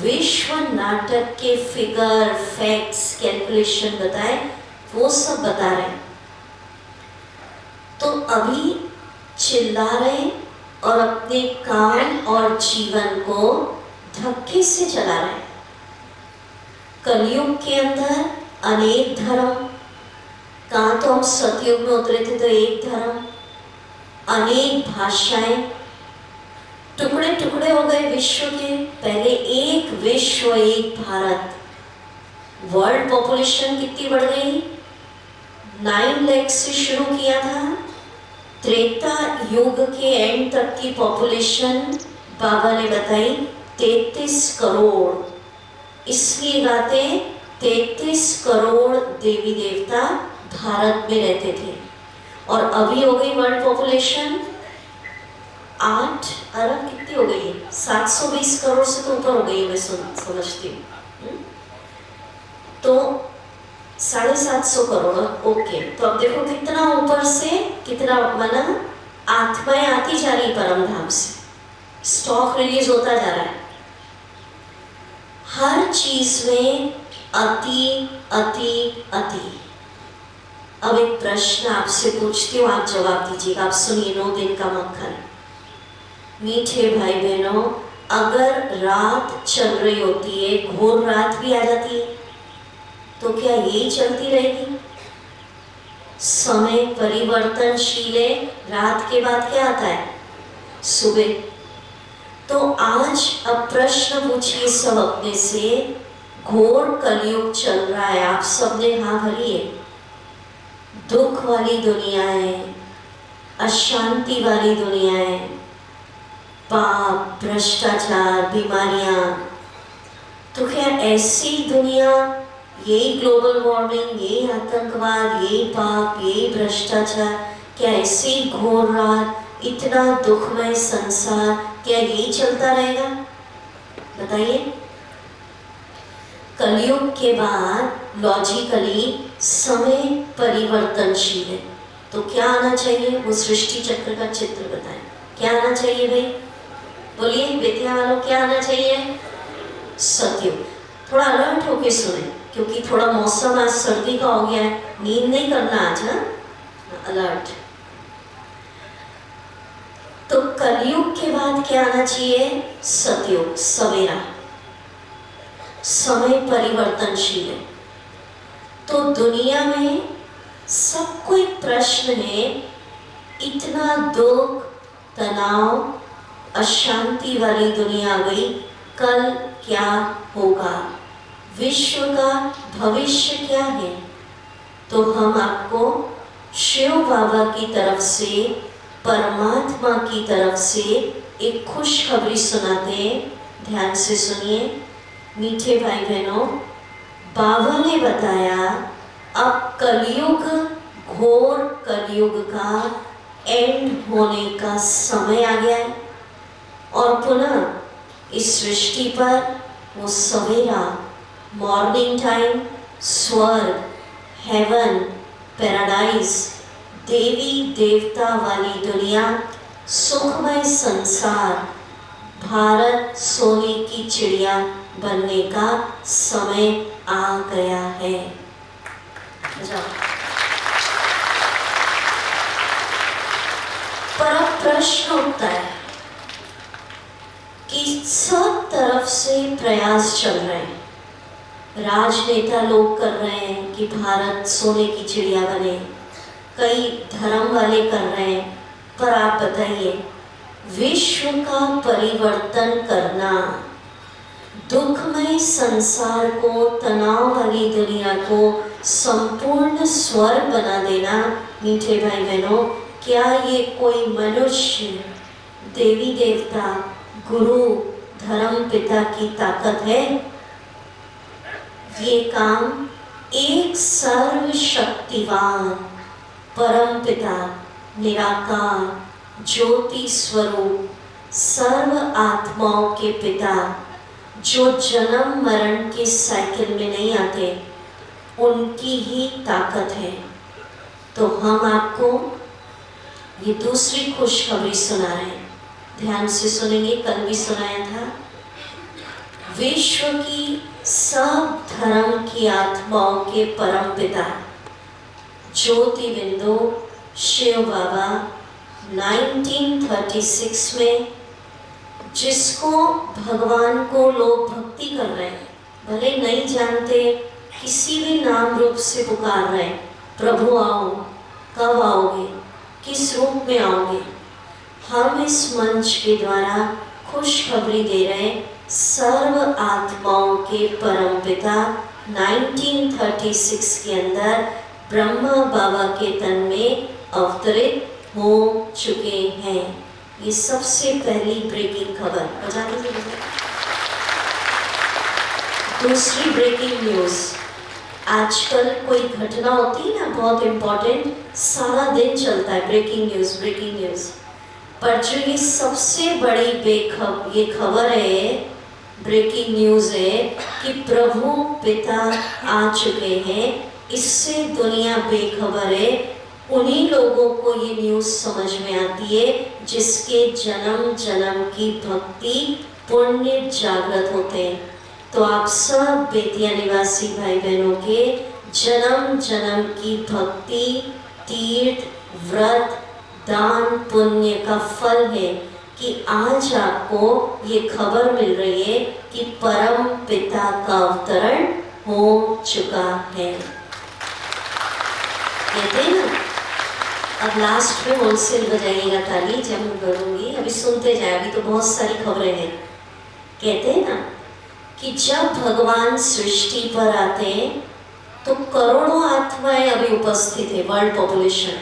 विश्व नाटक के फिगर, फैक्ट्स, कैलकुलेशन बताए, वो सब बता रहे हैं। तो अभी चिल्ला रहे और अपने काम और जीवन को धक्के से चला रहे हैं। कलयुग के अंदर अनेक धर्म, कहाँ तो हम सतयुग में उतरे थे तो एक धर्म, अनेक भाषाएं, टुकड़े टुकड़े हो गए विश्व के। पहले एक विश्व, एक भारत। वर्ल्ड पॉपुलेशन कितनी बढ़ गई? 9 लाख से शुरू किया था, त्रेता युग के एंड तक की पॉपुलेशन बाबा ने बताई 33 करोड़। इसलिए गाते 33 करोड़ देवी देवता भारत में रहते थे। और अभी हो गई वर्ल्ड पॉपुलेशन 8 अरब, कितनी हो गई है? 720 करोड़ से तो ऊपर हो गई है, मैं समझती हूँ। तो 750 करोड़, ओके। तो अब देखो कितना ऊपर से कितना, माना आत्माएं आती जा रही परम धाम से, स्टॉक रिलीज होता जा रहा है। हर चीज में अति अति अति। अब एक प्रश्न आपसे पूछती हूँ, आप जवाब दीजिएगा। आप सुनिए, 9 दिन का मक्खन। मीठे भाई बहनों, अगर रात चल रही होती है, घोर रात भी आ जाती है, तो क्या यही चलती रहेगी? समय परिवर्तनशील है, रात के बाद क्या आता है? सुबह। तो आज अब प्रश्न पूछिए सब अपने से, घोर कलयुग चल रहा है, आप सबने हाँ भरी है। दुख वाली दुनिया है, अशांति वाली दुनिया है, पाप, भ्रष्टाचार, बीमारियां। तो क्या ऐसी दुनिया, यही ग्लोबल वार्मिंग, यही आतंकवाद, यही पाप, यही भ्रष्टाचार, क्या ऐसी घोर रात, इतना दुखमय संसार, क्या यही चलता रहेगा? बताइए। कलयुग के बाद लॉजिकली समय परिवर्तनशील है, तो क्या आना चाहिए? वो सृष्टि चक्र का चित्र बताएं, क्या आना चाहिए भाई? बोलिए विद्या वालों, क्या आना चाहिए? सत्युग। थोड़ा अलर्ट होके सुने, क्योंकि थोड़ा मौसम आज सर्दी का हो गया है, नींद नहीं करना आज ना, अलर्ट। तो कलयुग के बाद क्या आना चाहिए? सतयुग, सवेरा। समय परिवर्तनशील है। तो दुनिया में सबको एक प्रश्न है, इतना दुख, तनाव, अशांति वाली दुनिया आ गई, कल क्या होगा? विश्व का भविष्य क्या है? तो हम आपको शिव बाबा की तरफ से, परमात्मा की तरफ से एक खुशखबरी सुनाते हैं। ध्यान से सुनिए मीठे भाई बहनों। बाबा ने बताया अब कलयुग, घोर कलयुग का एंड होने का समय आ गया है, और पुनः इस सृष्टि पर वो सवेरा, मॉर्निंग टाइम, स्वर्ग, हेवन, पैराडाइज, देवी देवता वाली दुनिया, सुखमय संसार, भारत सोने की चिड़िया बनने का समय आ गया है। पर अब प्रश्न उठता है कि सब तरफ से प्रयास चल रहे हैं, राजनेता लोग कर रहे हैं कि भारत सोने की चिड़िया बने, कई धर्म वाले कर रहे हैं, पर आप बताइए विश्व का परिवर्तन करना, दुखमय संसार को, तनाव वाली दुनिया को संपूर्ण स्वर्ग बना देना, मीठे भाई बहनों, क्या ये कोई मनुष्य, देवी देवता, गुरु, धर्म पिता की ताकत है? ये काम एक सर्वशक्तिवान परम पिता, निराकार, ज्योति स्वरूप, सर्व आत्माओं के पिता, जो जन्म मरण के साइकिल में नहीं आते, उनकी ही ताकत है। तो हम आपको ये दूसरी खुशखबरी सुना रहे हैं, ध्यान से सुनेंगे, कल भी सुनाया था। विश्व की सब धर्म की आत्माओं के परम पिता ज्योति बिंदु शिव बाबा 1936 में, जिसको भगवान को लोग भक्ति कर रहे हैं, भले नहीं जानते, किसी भी नाम रूप से पुकार रहे हैं, प्रभु आओ, कब आओगे, किस रूप में आओगे, हम इस मंच के द्वारा खुशखबरी दे रहे हैं। सर्व आत्माओं के परम पिता 1936 के अंदर ब्रह्मा बाबा के तन में अवतरित हो चुके हैं। ये सबसे पहली ब्रेकिंग खबर बजा दीजिए। दूसरी ब्रेकिंग न्यूज, आजकल कोई घटना होती है ना बहुत इम्पोर्टेंट, सारा दिन चलता है ब्रेकिंग न्यूज ब्रेकिंग न्यूज, पर जो ये सबसे बड़ी ये खबर है, ब्रेकिंग न्यूज है कि प्रभु पिता आ चुके हैं, इससे दुनिया बेखबर है। उन्हीं लोगों को ये न्यूज समझ में आती है जिसके जन्म जन्म की भक्ति पुण्य जागृत होते हैं। तो आप सब बेतिया निवासी भाई बहनों के जन्म जन्म की भक्ति, तीर्थ, व्रत, दान, पुण्य का फल है कि आज आपको ये खबर मिल रही है कि परम पिता का अवतरण हो चुका है। कहते हैं ना, अब लास्ट में होलसेल बजाइएगा ताली जब मैं बोलूंगी, अभी सुनते जाए, अभी तो बहुत सारी खबरें हैं। कहते हैं ना कि जब भगवान सृष्टि पर आते हैं तो करोड़ों आत्माएं अभी उपस्थित है, वर्ल्ड पॉपुलेशन,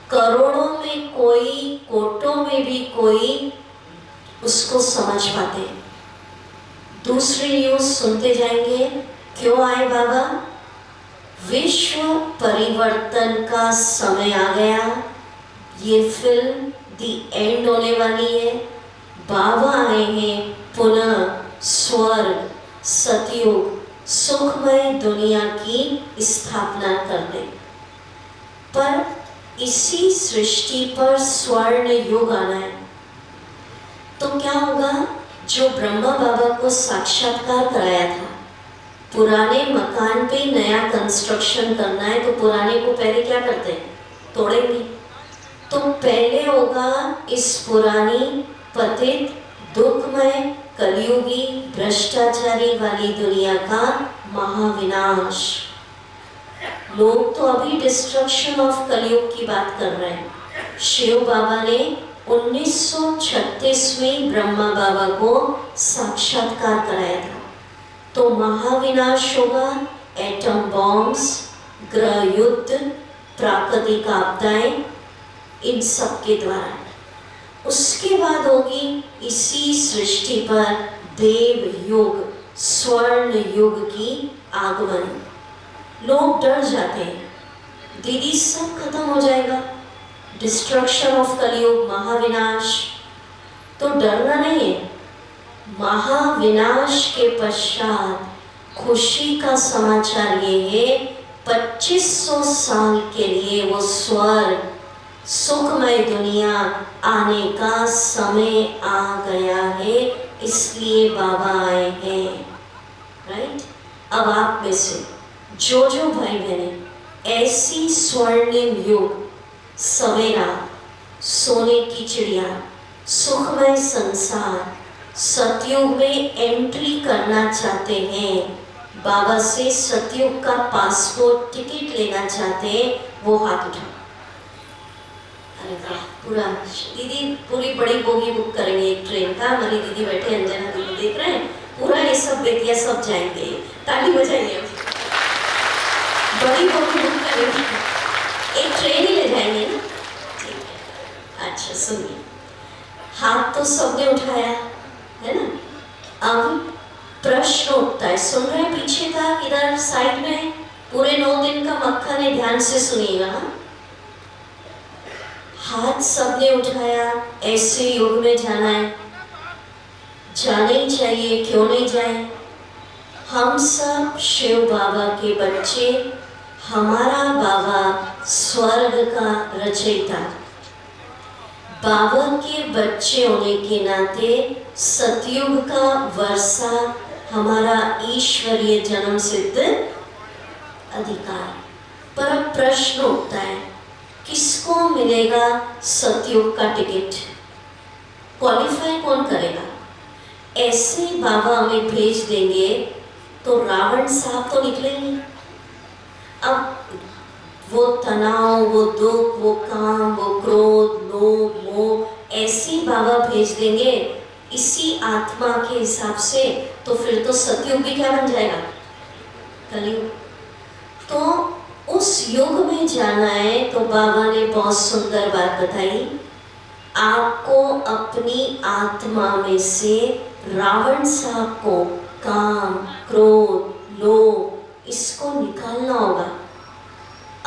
करोड़ों में कोई, कोटों में भी कोई उसको समझ पाते। दूसरी न्यूज सुनते जाएंगे, क्यों आए बाबा? विश्व परिवर्तन का समय आ गया, ये फिल्म दी एंड होने वाली है, बाबा आए हैं पुनः स्वर्ग सतयुग सुखमय दुनिया की स्थापना करने। पर इसी सृष्टि पर स्वर्ण युग आना है, तो क्या होगा? जो ब्रह्मा बाबा को साक्षात्कार कराया था, पुराने मकान पे नया कंस्ट्रक्शन करना है तो पुराने को पहले क्या करते हैं? तोड़ेंगे। तो पहले होगा इस पुरानी पतित दुखमय कलयुगी भ्रष्टाचारी वाली दुनिया का महाविनाश। लोग तो अभी डिस्ट्रक्शन ऑफ कलयुग की बात कर रहे हैं। शिव बाबा ने 1936 में ब्रह्मा बाबा को साक्षात्कार कराया था। तो महाविनाश होगा, एटम बॉम्ब्स, ग्रह युद्ध, प्राकृतिक आपदाएं, इन सब के द्वारा। उसके बाद होगी इसी सृष्टि पर देव युग, स्वर्ण युग की आगमन। लोग डर जाते हैं, दीदी सब खत्म हो जाएगा, डिस्ट्रक्शन ऑफ कलयुग, महाविनाश। तो डरना नहीं है, महाविनाश के पश्चात खुशी का समाचार ये है, 2500 साल के लिए वो स्वर्ग सुखमय दुनिया आने का समय आ गया है, इसलिए बाबा आए हैं। राइट? अब आप में से जो भाई बहने ऐसी स्वर्णिम युग, सवेरा, सोने की चिड़िया, सुखमय संसार, सतयुग में एंट्री करना चाहते हैं, बाबा से सतयुग का पासपोर्ट टिकट लेना चाहते हैं, वो हाथ उठाओ। अरे वाह, पूरा दीदी पूरी बड़ी बोगी बुक करेंगे एक ट्रेन का। हमारी दीदी बैठे, अंजना दीदी देख रहे हैं, पूरा ये सब बेटियां सब जाएंगे, ताली बजाइए। बड़ी बोगी बुक करेंगे, एक ट्रेन ही ले जाएंगे ना। ठीक है, अच्छा सुनिए, हाथ तो सबने उठाया है ना। अब प्रश्न उठता है, सुन रहे पीछे का, इधर साइड में, पूरे 9 दिन का मक्खन है, ध्यान से सुनिएगा। हाथ सबने उठाया, ऐसे युग में जाना है, जाने ही चाहिए, क्यों नहीं जाए। हम सब शिव बाबा के बच्चे, हमारा बाबा स्वर्ग का रचयिता, बाबा के बच्चे होने के नाते सतयुग का वर्षा हमारा ईश्वरीय जन्म सिद्ध अधिकार। पर अब प्रश्न उठता है, किसको मिलेगा सतयुग का टिकट? क्वालिफाई कौन करेगा? ऐसे बाबा हमें भेज देंगे तो रावण साहब तो निकलेंगे। अब वो तनाव, वो दुख, वो काम, वो क्रोध, लोभ, मोह ऐसी बाबा भेज देंगे इसी आत्मा के हिसाब से, तो फिर तो सतयुग भी क्या बन जाएगा? कलयुग। तो उस युग में जाना है तो बाबा ने बहुत सुंदर बात बताई, आपको अपनी आत्मा में से रावण साहब को, काम, क्रोध, लोभ, इसको निकालना होगा,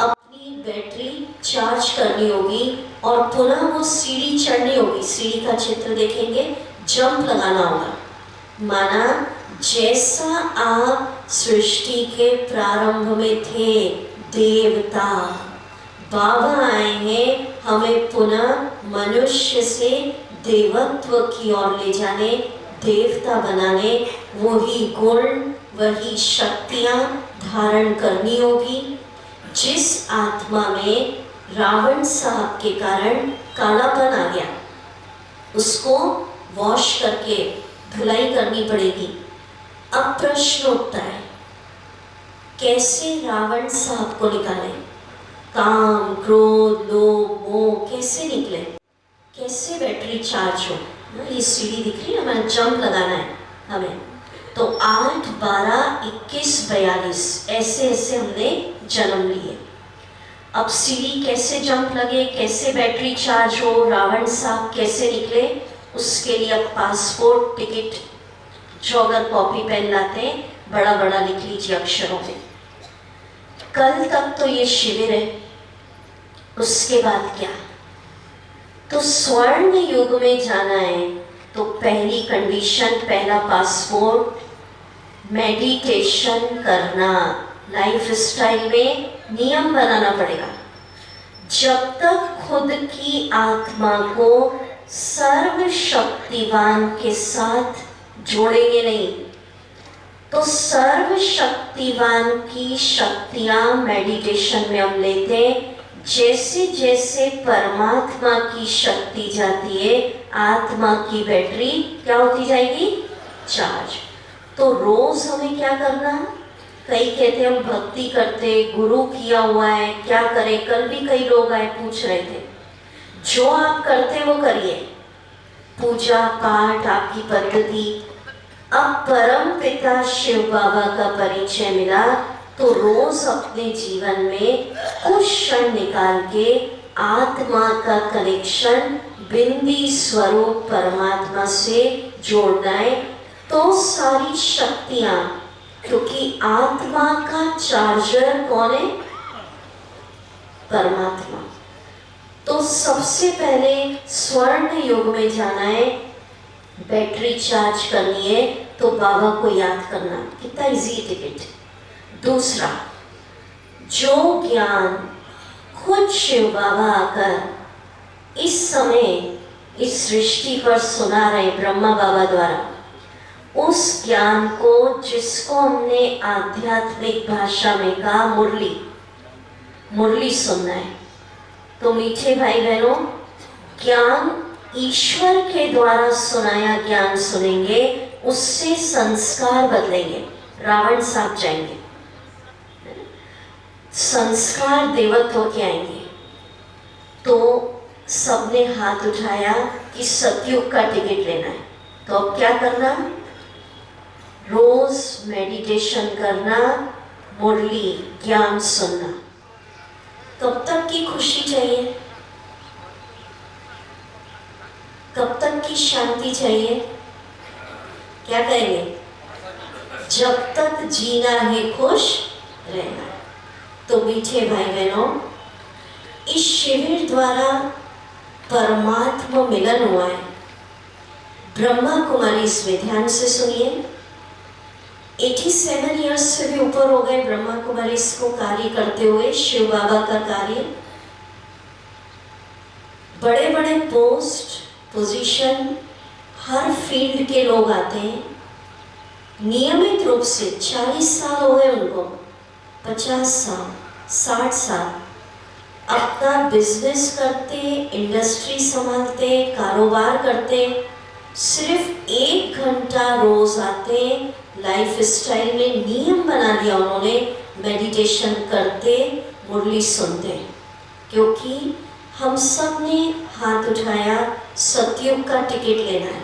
अपनी बैटरी चार्ज करनी होगी और पुनः वो सीढ़ी चढ़नी होगी। सीढ़ी का चित्र देखेंगे, जंप लगाना होगा। माना जैसा आप सृष्टि के प्रारंभ में थे देवता, बाबा आए हैं हमें पुनः मनुष्य से देवत्व की ओर ले जाने, देवता बनाने। वही गुण, वही शक्तियां धारण करनी होगी। जिस आत्मा में रावण साहब के कारण कालापन आ गया, उसको वॉश करके धुलाई करनी पड़ेगी। अब प्रश्न उठता है, कैसे रावण साहब को निकाले, काम क्रोध लोभ मोह कैसे निकले, कैसे बैटरी चार्ज हो। ये सीढ़ी दिख रही है, हमें जंप लगाना है हमें, तो 8, 12, 21, 42 ऐसे ऐसे हमने जन्म लिए। अब सीढ़ी कैसे जंप लगे, कैसे बैटरी चार्ज हो, रावण साहब कैसे निकले, उसके लिए अब पासपोर्ट टिकट जो अगर कॉपी पेन लाते हैं बड़ा बड़ा लिख लीजिए अक्षरों में। कल तक तो ये शिविर है, उसके बाद क्या, तो स्वर्ण युग में जाना है तो पहली कंडीशन, पहला पासपोर्ट, मेडिटेशन करना, लाइफ स्टाइल में नियम बनाना पड़ेगा। जब तक खुद की आत्मा को सर्वशक्तिवान के साथ जोड़ेंगे नहीं, तो सर्वशक्तिवान की शक्तियां मेडिटेशन में हम लेते हैं। जैसे जैसे परमात्मा की शक्ति जाती है, आत्मा की बैटरी क्या होती जाएगी, चार्ज। तो रोज हमें क्या करना है, कई कहते हैं हम भक्ति करते, गुरु किया हुआ है, क्या करें। कल भी कई लोग आए पूछ रहे थे, जो आप करते वो करिए, पूजा पाठ आपकी पद्धति। अब परम पिता शिव बाबा का परिचय मिला तो रोज अपने जीवन में कुछ क्षण निकाल के आत्मा का कनेक्शन बिंदी स्वरूप परमात्मा से जोड़ना है। तो सारी शक्तियां, क्योंकि आत्मा का चार्जर कौन है, परमात्मा। तो सबसे पहले स्वर्ण युग में जाना है, बैटरी चार्ज करनी है तो बाबा को याद करना, कितना इजी टिकट। दूसरा, जो ज्ञान खुद शिव बाबा आकर इस समय इस सृष्टि पर सुना रहे ब्रह्मा बाबा द्वारा, उस ज्ञान को जिसको हमने आध्यात्मिक भाषा में कहा मुरली, मुरली सुनना है। तो मीठे भाई बहनों, ज्ञान ईश्वर के द्वारा सुनाया ज्ञान सुनेंगे, उससे संस्कार बदलेंगे, रावण साहब जाएंगे, संस्कार देवत्व के आएंगे। तो सबने हाथ उठाया कि सतयुग का टिकट लेना है। तो अब क्या करना, रोज मेडिटेशन करना, मुरली ज्ञान सुनना। कब तक की खुशी चाहिए, कब तक की शांति चाहिए, क्या कहेंगे, जब तक जीना है खुश रहना। तो मीठे भाई बहनों, इस शिविर द्वारा परमात्मा मिलन हुआ है। ब्रह्मा कुमारी इसमें ध्यान से सुनिए, 87 इयर्स से भी ऊपर हो गए ब्रह्मा कुमारी इसको कार्य करते हुए, शिव बाबा का कार्य। बड़े बड़े पोस्ट पोजीशन, हर फील्ड के लोग आते हैं नियमित रूप से। 40 साल हो गए उनको, 50 साल, 60 साल, अपना बिजनेस करते, इंडस्ट्री संभालते, कारोबार करते, सिर्फ 1 घंटा रोज आते, लाइफ स्टाइल में नियम बना दिया उन्होंने, मेडिटेशन करते, मुरली सुनते। क्योंकि हम सब ने हाथ उठाया, सतयुग का टिकट लेना है।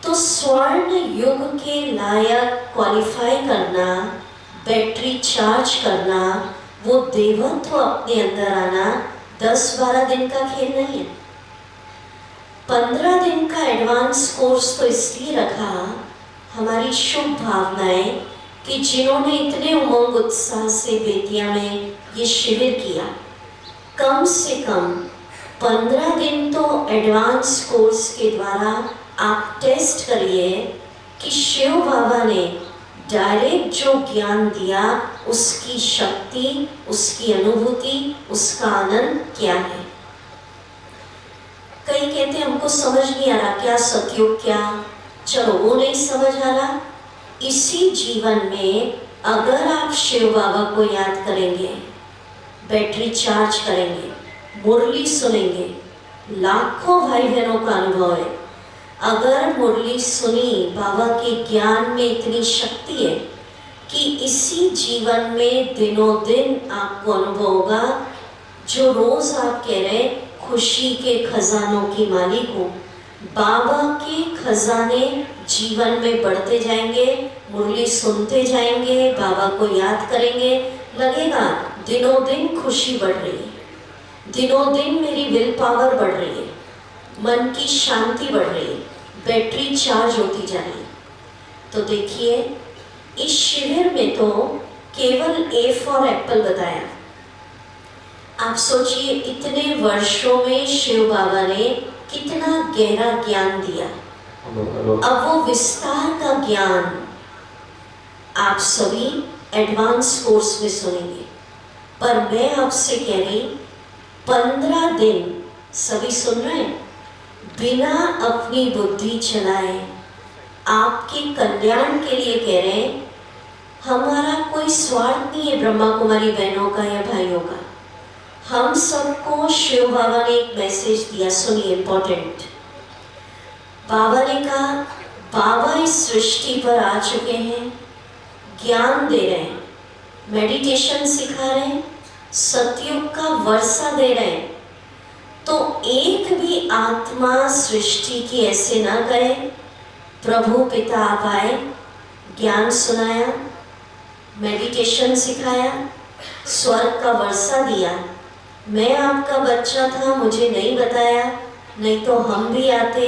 तो स्वर्ण युग के लायक क्वालिफाई करना, बैटरी चार्ज करना, वो देवत्व अपने अंदर आना 10-12 दिन का खेल नहीं है। 15 दिन का एडवांस कोर्स तो इसलिए रखा, हमारी शुभ भावनाएं कि जिन्होंने इतने उमंग उत्साह से बेतिया में ये शिविर किया, कम से कम 15 दिन तो एडवांस कोर्स के द्वारा आप टेस्ट करिए कि शिव बाबा ने डायरेक्ट जो ज्ञान दिया, उसकी शक्ति, उसकी अनुभूति, उसका आनंद क्या है। कई कहते हैं हमको समझ नहीं आ रहा, क्या सतयुग क्या, चलो वो नहीं समझ आ रहा। इसी जीवन में अगर आप शिव बाबा को याद करेंगे, बैटरी चार्ज करेंगे, मुरली सुनेंगे, लाखों भाई बहनों का अनुभव है। अगर मुरली सुनी, बाबा के ज्ञान में इतनी शक्ति है कि इसी जीवन में दिनों दिन आपको अनुभव होगा, जो रोज आप कह रहे हैं खुशी के खजानों की मालिक हूँ, बाबा के खजाने जीवन में बढ़ते जाएंगे, मुरली सुनते जाएंगे, बाबा को याद करेंगे, लगेगा दिनों दिन खुशी बढ़ रही है, दिनों दिन मेरी विल पावर बढ़ रही है, मन की शांति बढ़ रही है, बैटरी चार्ज होती जा रही है। तो देखिए इस शिविर में तो केवल ए फॉर एप्पल बताया। आप सोचिए इतने वर्षों में शिव बाबा ने कितना गहरा ज्ञान दिया। अब वो विस्तार का ज्ञान आप सभी एडवांस कोर्स में सुनेंगे, पर मैं आपसे कह रही 15 दिन सभी सुन रहे हैं, बिना अपनी बुद्धि चलाए आपके कल्याण के लिए कह रहे हैं। हमारा कोई स्वार्थ नहीं है ब्रह्मा कुमारी बहनों का या भाइयों का, हम सबको शिव बाबा ने एक मैसेज दिया, सुनिए इंपॉर्टेंट। बाबा ने कहा बाबा इस सृष्टि पर आ चुके हैं, ज्ञान दे रहे हैं, मेडिटेशन सिखा रहे हैं, सतयुग का वर्षा दे रहे हैं। तो एक भी आत्मा सृष्टि की ऐसे ना गए, प्रभु पिता आप आए, ज्ञान सुनाया, मेडिटेशन सिखाया, स्वर्ग का वर्षा दिया। मैं आपका बच्चा था, मुझे नहीं बताया, नहीं तो हम भी आते,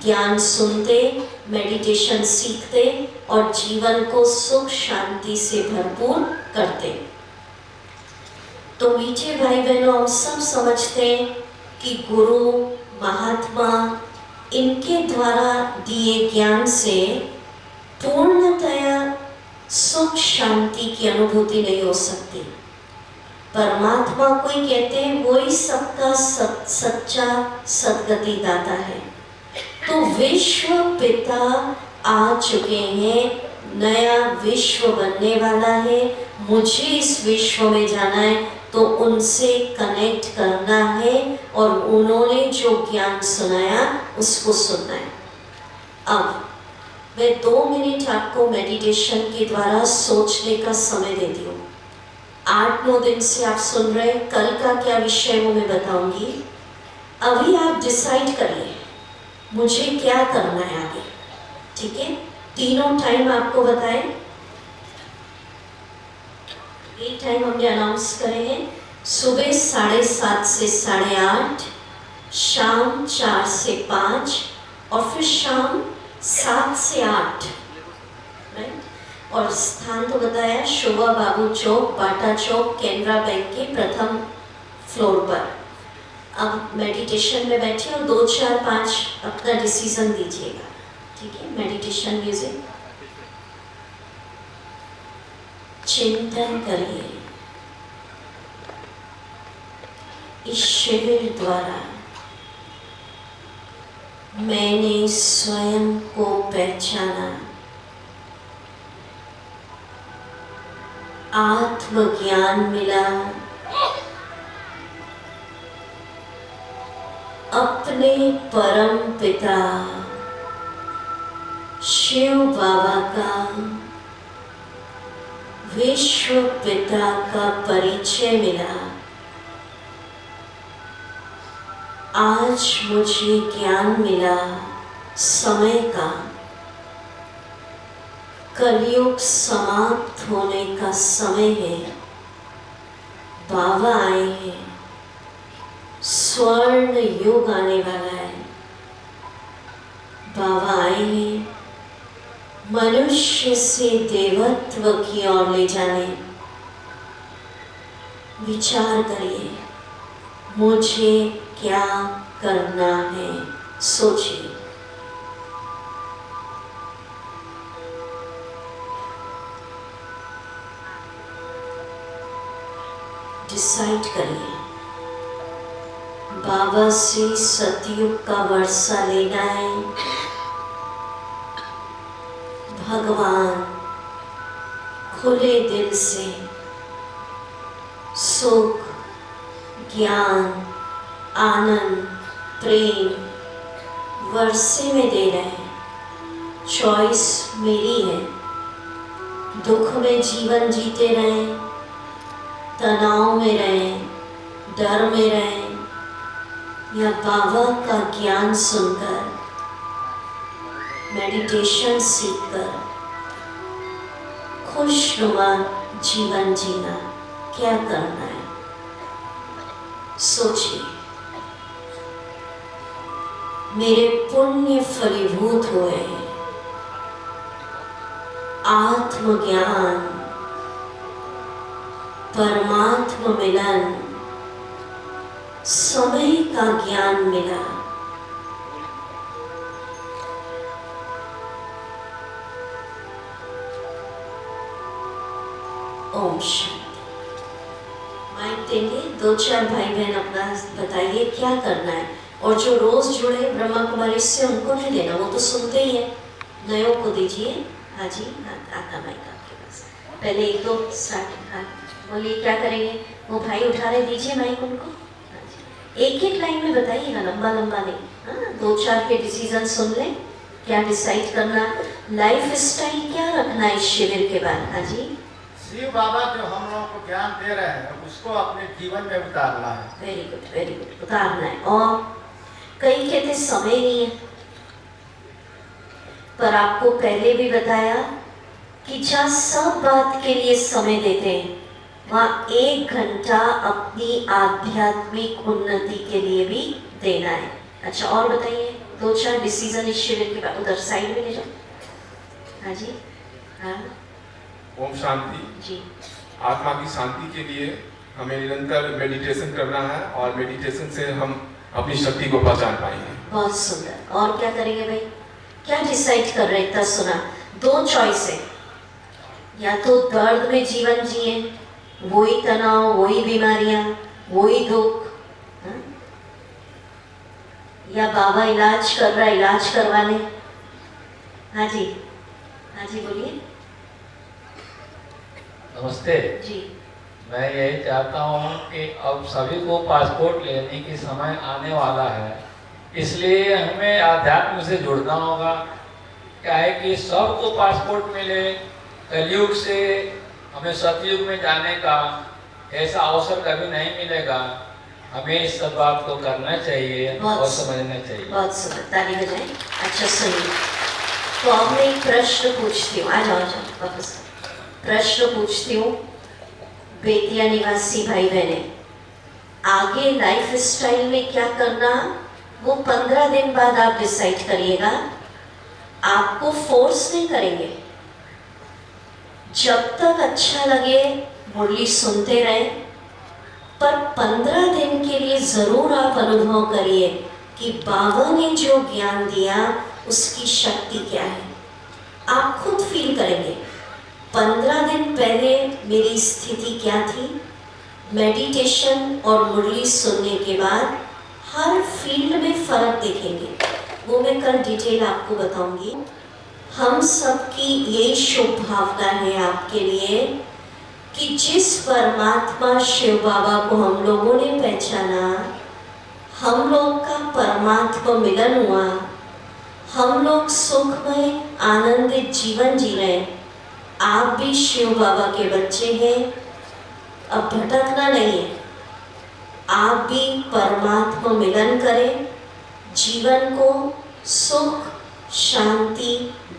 ज्ञान सुनते, मेडिटेशन सीखते और जीवन को सुख शांति से भरपूर करते। तो मीठे भाई बहनों, हम सब समझते हैं कि गुरु महात्मा इनके द्वारा दिए ज्ञान से पूर्णतया सुख शांति की अनुभूति नहीं हो सकती। परमात्मा कोई कहते हैं वही सबका सच्चा सदगति दाता है। तो विश्व पिता आ चुके हैं, नया विश्व बनने वाला है, मुझे इस विश्व में जाना है, तो उनसे कनेक्ट करना है और उन्होंने जो ज्ञान सुनाया उसको सुनना है। अब मैं 2 मिनट आपको मेडिटेशन के द्वारा सोचने का समय देती हूँ। 8-9 दिन से आप सुन रहे हैं, कल का क्या विषय वो मैं बताऊंगी। अभी आप डिसाइड करिए मुझे क्या करना है आगे, ठीक है? तीनों टाइम आपको बताएं, ये टाइम हमने अनाउंस करे हैं, सुबह 7:30 से 8:30, शाम 4 से 5 और फिर शाम 7 से 8, राइट? और स्थान तो बताया शोभा बाबू चौक, बाटा चौक, कैनरा बैंक के प्रथम फ्लोर पर। अब मेडिटेशन में बैठिए और 2, 4, 5 अपना डिसीजन दीजिएगा, ठीक है? मेडिटेशन म्यूजिक, चिंतन करिए। इस शिविर द्वारा मैंने स्वयं को पहचाना, आत्मज्ञान मिला, अपने परम पिता शिव बाबा का, विश्व पिता का परिचय मिला। आज मुझे ज्ञान मिला समय का, कलयुग समाप्त होने का समय है, बाबा आए हैं, स्वर्ण युग आने वाला है, बाबा आए हैं मनुष्य से देवत्व की ओर ले जाने। विचार करिए मुझे क्या करना है, सोचिए। डिसाइड करिए, बाबा से सतयुग का वर्षा लेना है। भगवान खुले दिल से सुख, ज्ञान, आनंद, प्रेम वर्षे में दे रहे हैं। चॉइस मेरी है, दुख में जीवन जीते रहें, तनाव में रहें, डर में रहें, या बाबा का ज्ञान सुनकर, मेडिटेशन सीखकर खुशनुमा जीवन जीना क्या करना है? सोचिए। मेरे पुण्य फलीभूत हुए, आत्मज्ञान, परमात्म मिलन, समय का ज्ञान मिला। ओम शांति। माइक देंगे, 2-4 भाई बहन अपना बताइए क्या करना है। और जो रोज जुड़े ब्रह्मा कुमारी से उनको नहीं देना, वो तो सुनते ही है, नयों को दीजिए। हाँ जी, आता माइक आपके पास। पहले 1-2 स्टार्ट। हाँ बोलिए क्या करेंगे? वो भाई उठा रहे, दीजिए माइक उनको। एक लाइन में बताइएगा, लंबा लंबा नहीं। हाँ 2-4 के डिसीजन सुन लें, क्या डिसाइड करना, लाइफ स्टाइल क्या रखना है इस शिविर के बाद। हाँ जी। शिव बाबा जो हम लोगों को ज्ञान दे रहे हैं उसको अपने जीवन में उतारना है। वेरी गुड, वेरी गुड, उतारना है। और कई कहते समय नहीं है, पर आपको पहले भी बताया कि जहाँ सब बात के लिए समय देते हैं, वहाँ 1 घंटा अपनी आध्यात्मिक उन्नति के लिए भी देना है। अच्छा और बताइए 2-4 डिसीजन इस शिविर के बाद। उधर साइड में ले जाओ। हाँ जी। हाँ ओम शांति जी। आत्मा की शांति के लिए हमें निरंतर मेडिटेशन करना है और मेडिटेशन से हम अपनी शक्ति को पहचान पाएंगे। बहुत सुंदर। और क्या करेंगे भाई? क्या डिसाइड कर रहे हैं? इतना सुना। 2 चॉइस है, या तो दर्द में जीवन जिए, वही तनाव, वही बीमारियां, वही दुख, हाँ? या बाबा इलाज कर रहा है, इलाज करवाने। हाँ जी, हाँ जी बोलिए। नमस्ते जी। मैं यही चाहता हूँ कि अब सभी को पासपोर्ट लेने की समय आने वाला है, इसलिए हमें आध्यात्म से जुड़ना होगा। क्या है कि सबको पासपोर्ट मिले, कलयुग से हमें सतयुग में जाने का ऐसा अवसर कभी नहीं मिलेगा। हमें इस सब बात को करना चाहिए और समझना चाहिए। बहुत सुंदर, ताली बजाएं। अच्छा सुनिए, तो अब मैं एक प्रश्न पूछती हूँ। आ जाओ वापस। प्रश्न पूछती हूँ, बेतिया निवासी भाई बहने, आगे लाइफ स्टाइल में क्या करना वो 15 दिन बाद आप डिसाइड करिएगा। आपको फोर्स नहीं करेंगे, जब तक अच्छा लगे मुरली सुनते रहे, पर 15 दिन के लिए जरूर आप अनुभव करिए कि बाबा ने जो ज्ञान दिया उसकी शक्ति क्या है। आप खुद फील करेंगे 15 दिन पहले मेरी स्थिति क्या थी, मेडिटेशन और मुरली सुनने के बाद हर फील्ड में फर्क देखेंगे। वो मैं कल डिटेल आपको बताऊंगी। हम सबकी यही शुभ भावना है आपके लिए कि जिस परमात्मा शिव बाबा को हम लोगों ने पहचाना, हम लोग का परमात्मा मिलन हुआ, हम लोग सुखमय आनंदित जीवन जी रहे हैं। आप भी शिव बाबा के बच्चे हैं, अब भटकना नहीं है। आप भी परमात्मा मिलन करें, जीवन को सुख शांति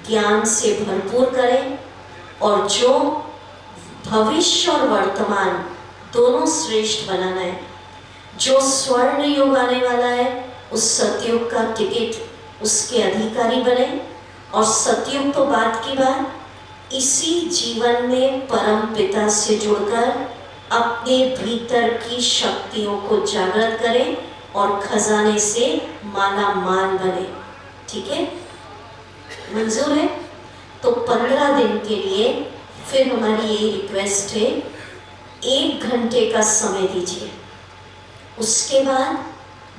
ज्ञान से भरपूर करें, और जो भविष्य और वर्तमान दोनों श्रेष्ठ बनाना है। जो स्वर्ण युग आने वाला है उस सतयुग का टिकट उसके अधिकारी बने, और सतयुग तो बात की बात, इसी जीवन में परम पिता से जुड़कर अपने भीतर की शक्तियों को जागृत करें और खजाने से माला माल बने। ठीक है, मंजूर है? तो 15 दिन के लिए फिर हमारी यही रिक्वेस्ट है, 1 घंटे का समय दीजिए। उसके बाद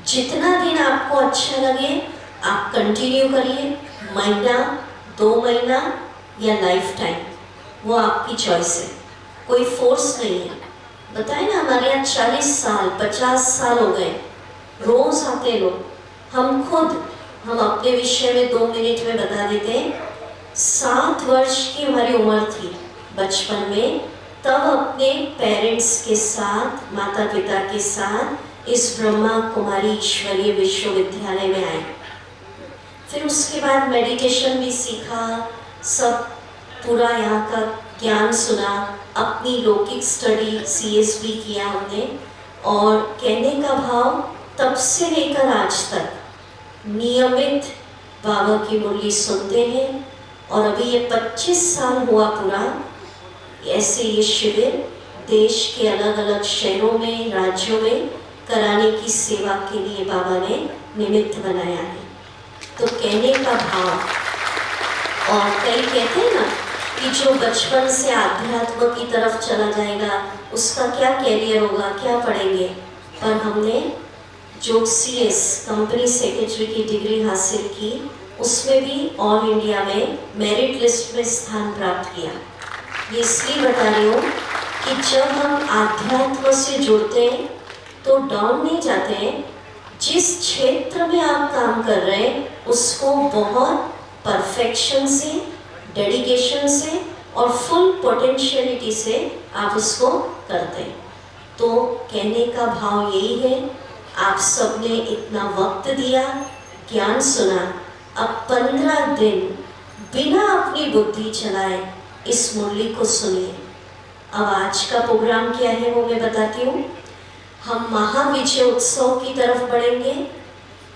जितना दिन आपको अच्छा लगे आप कंटिन्यू करिए, महीना 2 महीना या लाइफ टाइम, वो आपकी चॉइस है, कोई फोर्स नहीं है। बताए ना, हमारे यहाँ 40 साल 50 साल हो गए, रोज आते लोग। हम अपने विषय में 2 मिनट में बता देते हैं। 7 वर्ष की हमारी उम्र थी, बचपन में, तब अपने पेरेंट्स के साथ, माता पिता के साथ इस ब्रह्मा कुमारी ईश्वरीय विश्वविद्यालय में आए। फिर उसके बाद मेडिटेशन भी सीखा, सब पूरा यहाँ का ज्ञान सुना, अपनी लौकिक स्टडी CS भी किया हमने। और कहने का भाव, तब से लेकर आज तक नियमित बाबा की मुरली सुनते हैं। और अभी ये 25 साल हुआ पूरा ऐसे ये शिविर देश के अलग अलग शहरों में, राज्यों में कराने की सेवा के लिए बाबा ने निमित्त बनाया है। तो कहने का भाव, और कई कहते हैं ना कि जो बचपन से आध्यात्म की तरफ चला जाएगा उसका क्या कैरियर होगा, क्या पढ़ेंगे। पर हमने जो CS कंपनी सेक्रेटरी की डिग्री हासिल की, उसमें भी ऑल इंडिया में मेरिट लिस्ट में स्थान प्राप्त किया। ये इसलिए बता रही हूँ कि जब हम आध्यात्म से जुड़ते हैं तो डाउन नहीं जाते हैं। जिस क्षेत्र में आप काम कर रहे हैं उसको बहुत परफेक्शन से, डेडिकेशन से और फुल पोटेंशियलिटी से आप उसको करते हैं। तो कहने का भाव यही है, आप सबने इतना वक्त दिया, ज्ञान सुना, अब 15 दिन बिना अपनी बुद्धि चलाए इस मुरली को सुनिए। अब आज का प्रोग्राम क्या है वो मैं बताती हूँ। हम महाविजय उत्सव की तरफ बढ़ेंगे।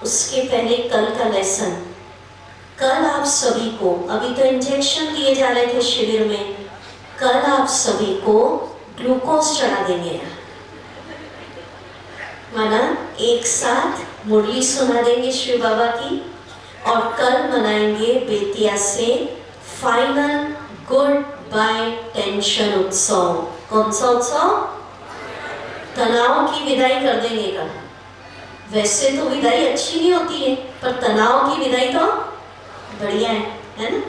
उसके पहले कल का लेसन, कल आप सभी को, अभी तो इंजेक्शन दिए जा रहे थे शिविर में, कल आप सभी को ग्लूकोज चढ़ा देंगे। माना एक साथ मुरली सुना देंगे शिव बाबा की, और कल मनाएंगे बेतिया से फाइनल गुड बाय टेंशन उत्सव। कौन सा उत्सव? तनाव की विदाई कर देंगे कल। वैसे तो विदाई अच्छी नहीं होती है, पर तनाव की विदाई तो बढ़िया है ना?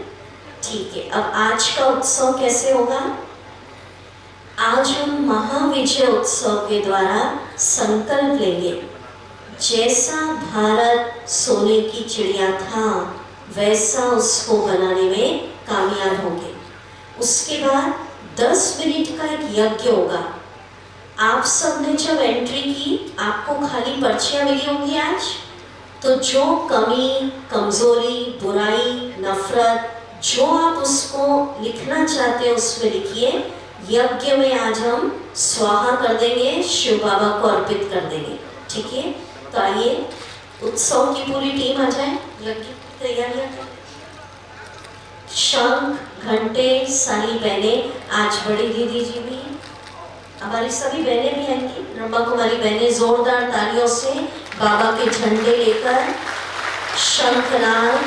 ठीक है। अब आज का उत्सव कैसे होगा? आज हम महाविजय उत्सव के द्वारा संकल्प लेंगे, जैसा भारत सोने की चिड़िया था वैसा उसको बनाने में कामयाब होंगे। उसके बाद 10 मिनट का एक यज्ञ होगा। आप सब ने जब एंट्री की, आपको खाली पर्चियां मिली होंगी आज, तो जो कमी, कमजोरी, बुराई, नफरत, जो आप उसको लिखना चाहते हैं उसमें लिखिए। यज्ञ में आज हम स्वाहा कर देंगे, शिव बाबा को अर्पित कर देंगे। ठीक है? तो आइए उत्सव की पूरी टीम आ जाए, यज्ञ की तैयारियां करें। शंख, घंटे, सारी बहनें, आज बड़ी दीदी जी भी, हमारी सभी बहनें भी आएंगी। ब्रह्मा कुमारी बहनें जोरदार तालियों से बाबा के झंडे लेकर शंखनाद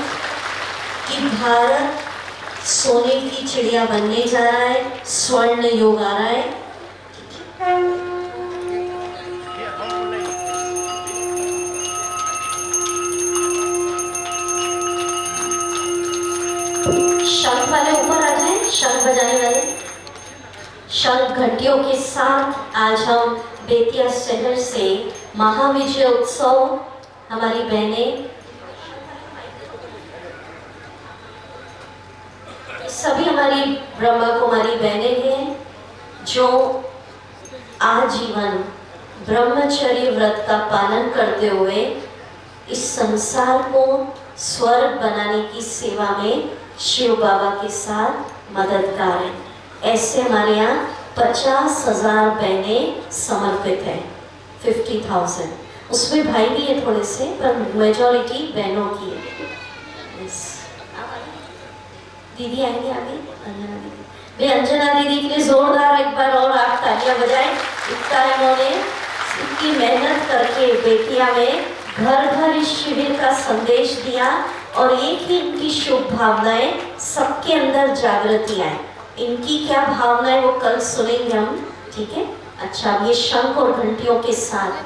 कि भारत सोने की चिड़िया बनने जा रहा है, स्वर्ण युग आ रहा है। शंख वाले ऊपर आ जाए, शंख बजाने वाले। शंख घंटियों के साथ आज हम बेतिया शहर से महाविजय उत्सव, हमारी बहनें, सभी हमारी ब्रह्मा कुमारी बहनें हैं जो आजीवन ब्रह्मचर्य व्रत का पालन करते हुए इस संसार को स्वर्ग बनाने की सेवा में शिव बाबा के साथ मददगार हैं। ऐसे हमारे यहाँ 50,000 बहनें समर्पित हैं, 50,000। उसमें भाई भी है थोड़े से, पर मेजॉरिटी बहनों की है। दीदी आएंगे आगे, अंजना दीदी। वे अंजना दीदी के लिए जोरदार एक बार और आप तालियां बजाएं। इतना इन्होंने इतनी मेहनत करके बेतिया में घर घर इस शिविर का संदेश दिया, और एक ही इनकी शुभ भावनाएं सबके अंदर जागृति आए। इनकी क्या भावनाएं वो कल सुनेंगे हम। ठीक है? अच्छा, अब ये शंख और घंटियों के साथ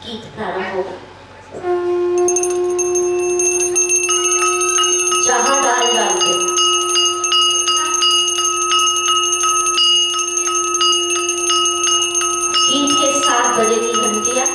गीत प्रारंभ होगा। जहां डाल डाल के गीत के साथ बजेगी घंटियां।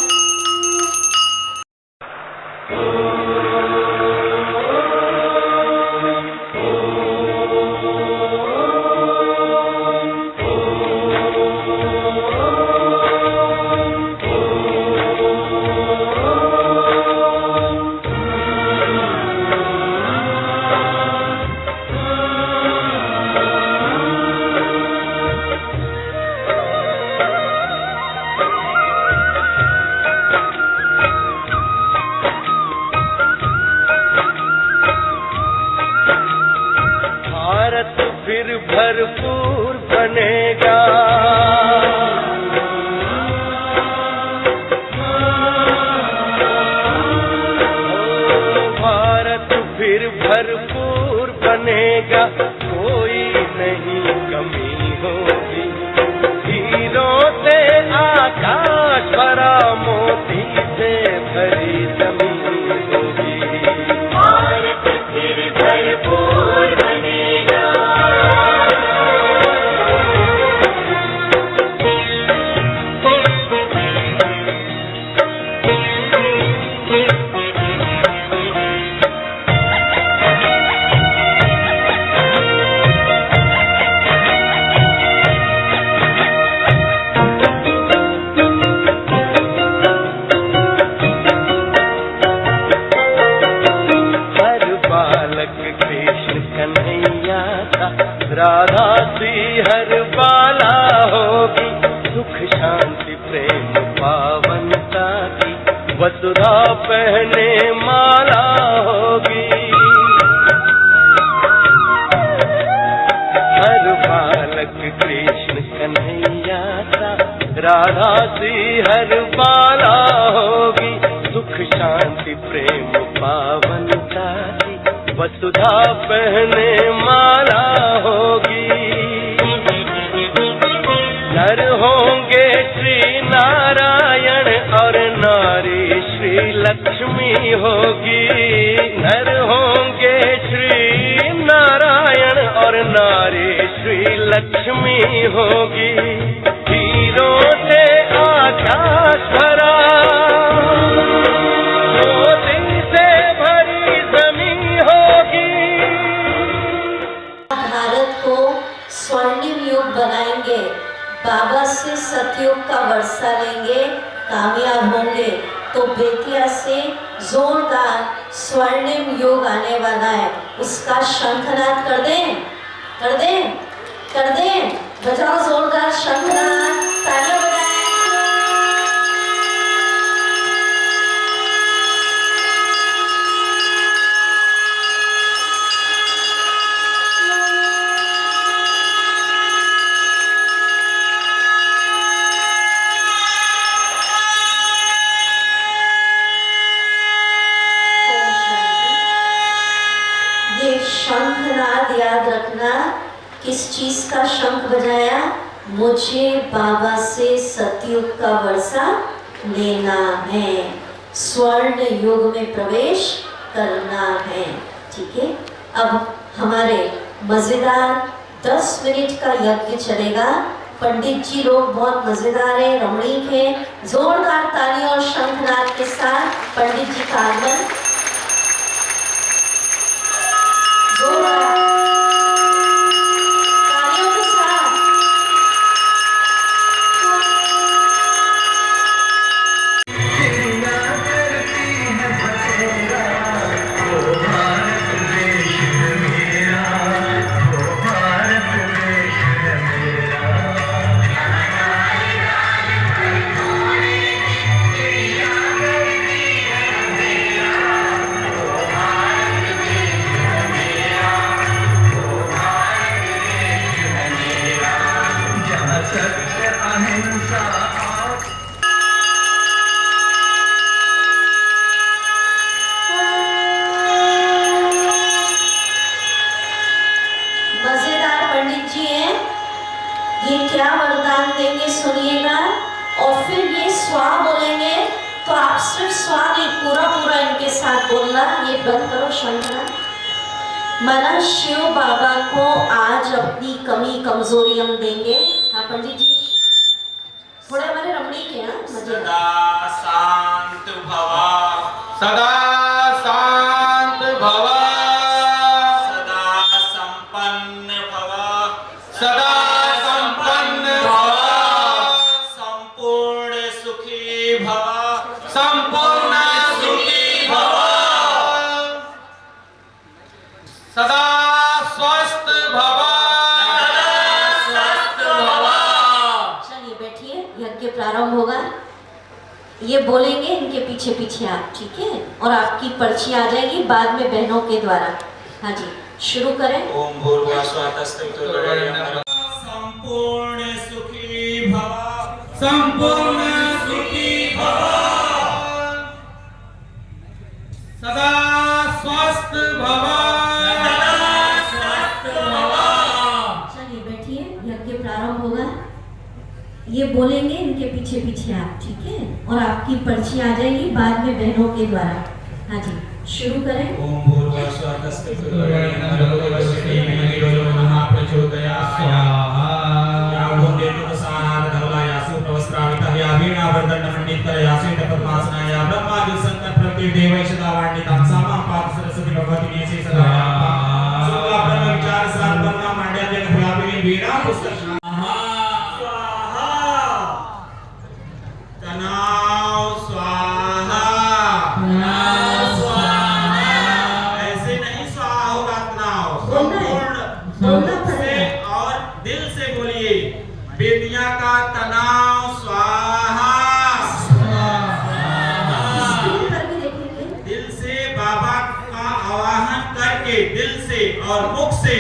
बनेगा। भारत फिर भरपूर बनेगा, कोई नहीं कमी होगी। हीरों से आकाश भरा, मोती से भरी जमीन होगी। भारत फिर भरपूर बनेगा। राधा सी हर बाला होगी, सुख शांति प्रेम पावनता की वसुधा पहने माला होगी। हर बालक कृष्ण कन्हैया सा, राधा सी हर बाला होगी, सुख शांति प्रेम पावनता की वसुधा पहने माला होगी। नर होंगे श्री नारायण और नारी श्री लक्ष्मी होगी। नर होंगे श्री नारायण और नारी श्री लक्ष्मी होगी। हीरों से आकाश भरा, मोती से भरी जमीन होगी। भारत को स्वर्णिम युग बनाएंगे, बाबा से सतयुग का वर्षा लेंगे, कामयाब होंगे तो बेतिया से जोरदार स्वर्णिम युग आने वाला है। उसका शंखनाद कर दें, कर दें, कर दें, बजाओ जोरदार शंखनाद, तालियां बजाएं। ये शंखनाद याद रखना, किस चीज का शंख बजाया? मुझे बाबा से सतयुग का वर्षा लेना है, स्वर्ण युग में प्रवेश करना है। ठीक है, अब हमारे मजेदार 10 मिनट का यज्ञ चलेगा। पंडित जी लोग बहुत मजेदार है, रमणीक है। जोरदार ताली और शंखनाद के साथ पंडित जी का आगमन। तालियों के साथ सुनिएगा और फिर ये स्वा बोलेंगे, तो आप सिर्फ स्वा नहीं पूरा पूरा इनके साथ बोलना। ये बंद करो शंखनाद। माना शिव बाबा को आज अपनी कमी कमजोरी हम देंगे। हाँ पंडित जी थोड़े हमारे रमणीक है। सदा शांत भवा, सदा शांत भवा, सदा संपन्न भवा, सदा संपन्न भवा, संपूर्ण सुखी भवा, संपूर्ण सुखी भवा, सदा स्वस्थ भवा, स्वस्थ भवा। चलिए बैठिए, यज्ञ प्रारंभ होगा। ये बोलेंगे इनके पीछे पीछे आप, ठीक है? और आपकी पर्ची आ जाएगी बाद में बहनों के द्वारा। हाँ जी शुरू करें। ओम भूर्भुवः स्वः तत्सवितुर्वरेण्यं भर्गो संपूर्ण भव संपूर्ण सुखी भव सदा स्वस्थ भव चलिए बैठिए, यज्ञ प्रारंभ होगा। ये बोलेंगे इनके पीछे पीछे आप, ठीक है? और आपकी पर्ची आ जाएगी बाद में बहनों के द्वारा। हाँ जी, शुरू करें। ओम भूर्भुवस्सुः तस्सवितुर्वरेण्यं भर्गो देवस्य धीमहि धियो यो नः प्रचोदयात् स्वाहा यावं देवसानां धवलायासु प्रवस्त्रावितः या वीणावर्धनमण्डितकरया श्वेतपद्मासनाया ब्रह्माजुसङ्कट प्रतिदेवैषदावाण्डितां सामां पाद सरस्वती भगवती नेसि सदा शुक्ला ब्रह्म विचार सार ब्रह्म माण्ड्याद्यं भयाभिनी वीणा पुस्तक स्वाहा तनाव स्वाहा ऐसे नहीं स्वाहा होगा तनाव संपूर्ण से और दिल से बोलिए बेटियां का तनाव स्वाहा दिल से बाबा का आवाहन करके दिल से और मुख से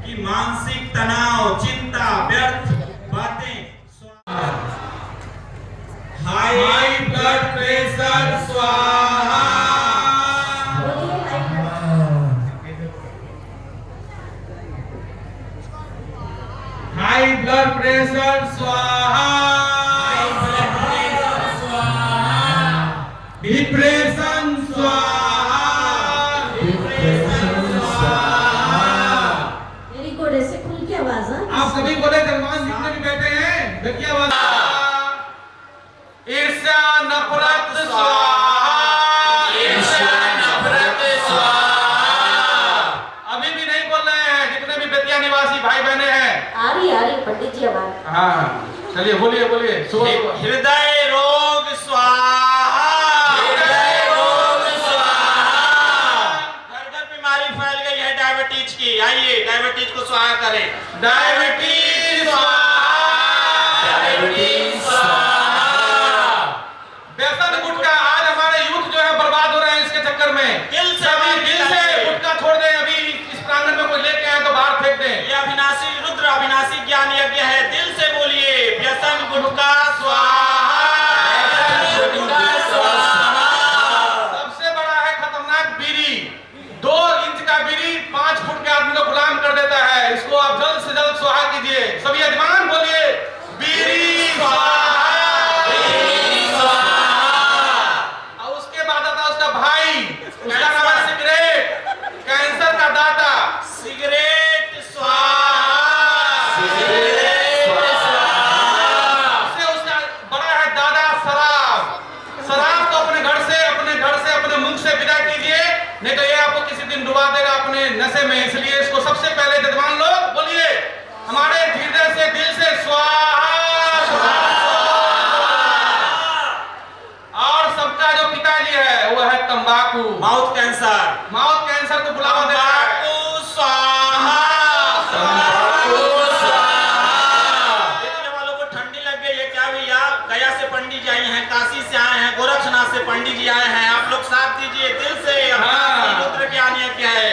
कि मानसिक तनाव चिंता व्यर्थ बातें हाई ब्लड प्रेशर स्वाहा हाई ब्लड प्रेशर स्वाहा डिप्रेशन स्वाहा वेरी गुड, ऐसे खुल के आवाज। आप सभी बोले जलमान जितने भी बैठे हैं देखिए आवाज ईर्ष्या नफरत स्वाहा ईर्ष्या नफरत स्वाहा अभी भी नहीं बोल रहे हैं जितने भी बेतिया निवासी भाई बहने हैं। आ रही पंडित जी आवाज। हाँ चलिए बोलिए बोलिए हृदय रोग स्वाहा हृदय रोग स्वाहा घर घर बीमारी फैल गई है डायबिटीज की, आइए डायबिटीज को स्वाहा करें। डायबिटीज स्वाहा डायबिटीज व्यसन गुटखा आज हमारे यूथ जो है बर्बाद हो रहे हैं इसके चक्कर में। दिल से गुटखा छोड़ दें, अभी इस प्रांगण में कोई लेके आए तो बाहर फेंक दें। ये अविनाशी रुद्र अविनाशी ज्ञान यज्ञ है, दिल से बोलिए व्यसन गुटखा स्वाहा सबसे बड़ा है खतरनाक बीड़ी, 2 इंच का बीड़ी 5 फुट के आदमी को गुलाम कर देता है, इसको आप जल्द से जल्द स्वाहा कीजिए। सभी यजमान बोलिए बीड़ी स्वाहा। उसका नाम है सिगरेट, कैंसर का दाता सिगरेट स्वाहा उसका बड़ा है दादा शराब। शराब को अपने घर से अपने मुंह से विदा कीजिए, नहीं तो ये आपको किसी दिन डुबा देगा अपने नशे में। इसलिए इसको सबसे पहले जजमान लोग बोलिए हमारे हृदय से दिल से स्वाहा। और सबका जो पिताजी है वो है तंबाकू, माउथ कैंसर को बुलावा देता है। देखने वालों को ठंडी लग गई है क्या भैया? गया से पंडित जी आए हैं, काशी से आए हैं, गोरखनाथ से पंडित जी आए हैं, आप लोग साथ दीजिए दिल से। रुद्र ज्ञान यज्ञ है,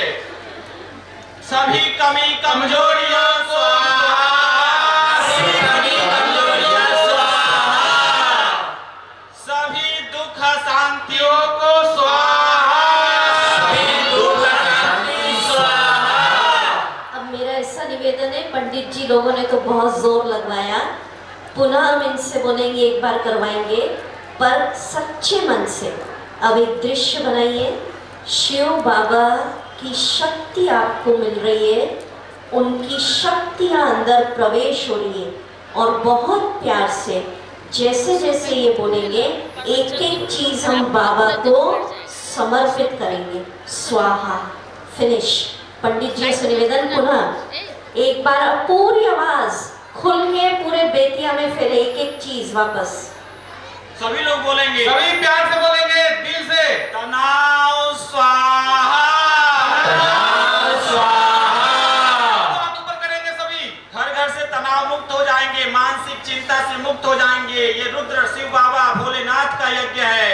सभी कमी कमजोरियों सभी दुख शांतियों को अब मेरा ऐसा निवेदन है, पंडित जी लोगों ने तो बहुत जोर लगवाया, पुनः हम इनसे बोलेंगे, एक बार करवाएंगे, पर सच्चे मन से। अब एक दृश्य बनाइए, शिव बाबा की शक्ति आपको मिल रही है, उनकी शक्तियाँ अंदर प्रवेश हो रही है और बहुत प्यार से जैसे जैसे ये बोलेंगे एक एक चीज हम बाबा को समर्पित करेंगे। स्वाहा फिनिश। पंडित जी से निवेदन, पुनः एक बार पूरी आवाज खुल के पूरे बेतिया में फैले, एक एक चीज वापस सभी लोग बोलेंगे, सभी प्यार से बोलेंगे दिल से तनाव स्वाहा ऊपर करेंगे। सभी घर घर से तनाव मुक्त हो जाएंगे, मानसिक चिंता से मुक्त हो जाएंगे। ये रुद्र शिव बाबा भोलेनाथ का यज्ञ है,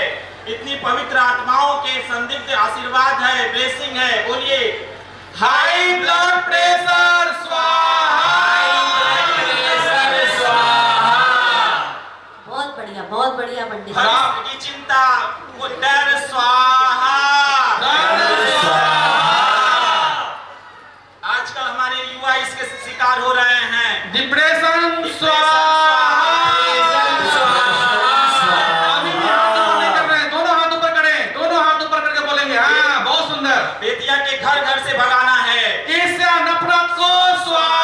इतनी पवित्र आत्माओं के संदिग्ध आशीर्वाद है, ब्लेसिंग है। बोलिए हाई ब्लड प्रेशर स्वाहा, हाई ब्लड प्रेशर स्वाहा। दोनों हाथ ऊपर करें, दोनों हाथ ऊपर करके बोलेंगे। हाँ, बहुत सुंदर। बेतिया के घर घर से भगाना है ईर्ष्या नफरत को स्वाहा।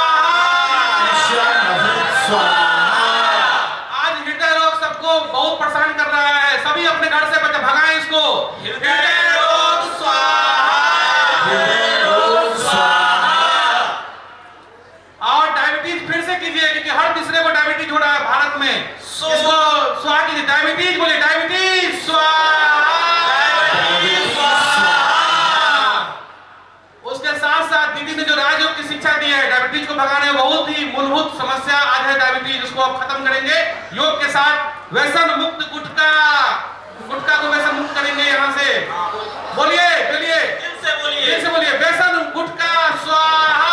आज हृदय रोग सबको बहुत परेशान कर रहा है, सभी अपने घर से भगाएं इसको। हृदय रोग स्वाहा। और डायबिटीज फिर से कीजिए, क्योंकि हर तीसरे को डायबिटीज हो रहा है भारत में। इसको स्वाहा कीजिए। डायबिटीज बोले, डायबिटीज स्वाहा। उसके साथ साथ दीदी ने जो राजयोग की शिक्षा दी है डायबिटीज को भगाने, बहुत ही मूलभूत समस्या आज है डायबिटीज, उसको आप खत्म करेंगे योग के साथ। व्यसन मुक्त गुटखा, गुटखा को व्यसन मुक्त करेंगे यहाँ से। बोलिए बोलिए, दिल से बोलिए, दिल से बोलिए, व्यसन गुटखा स्वाहा।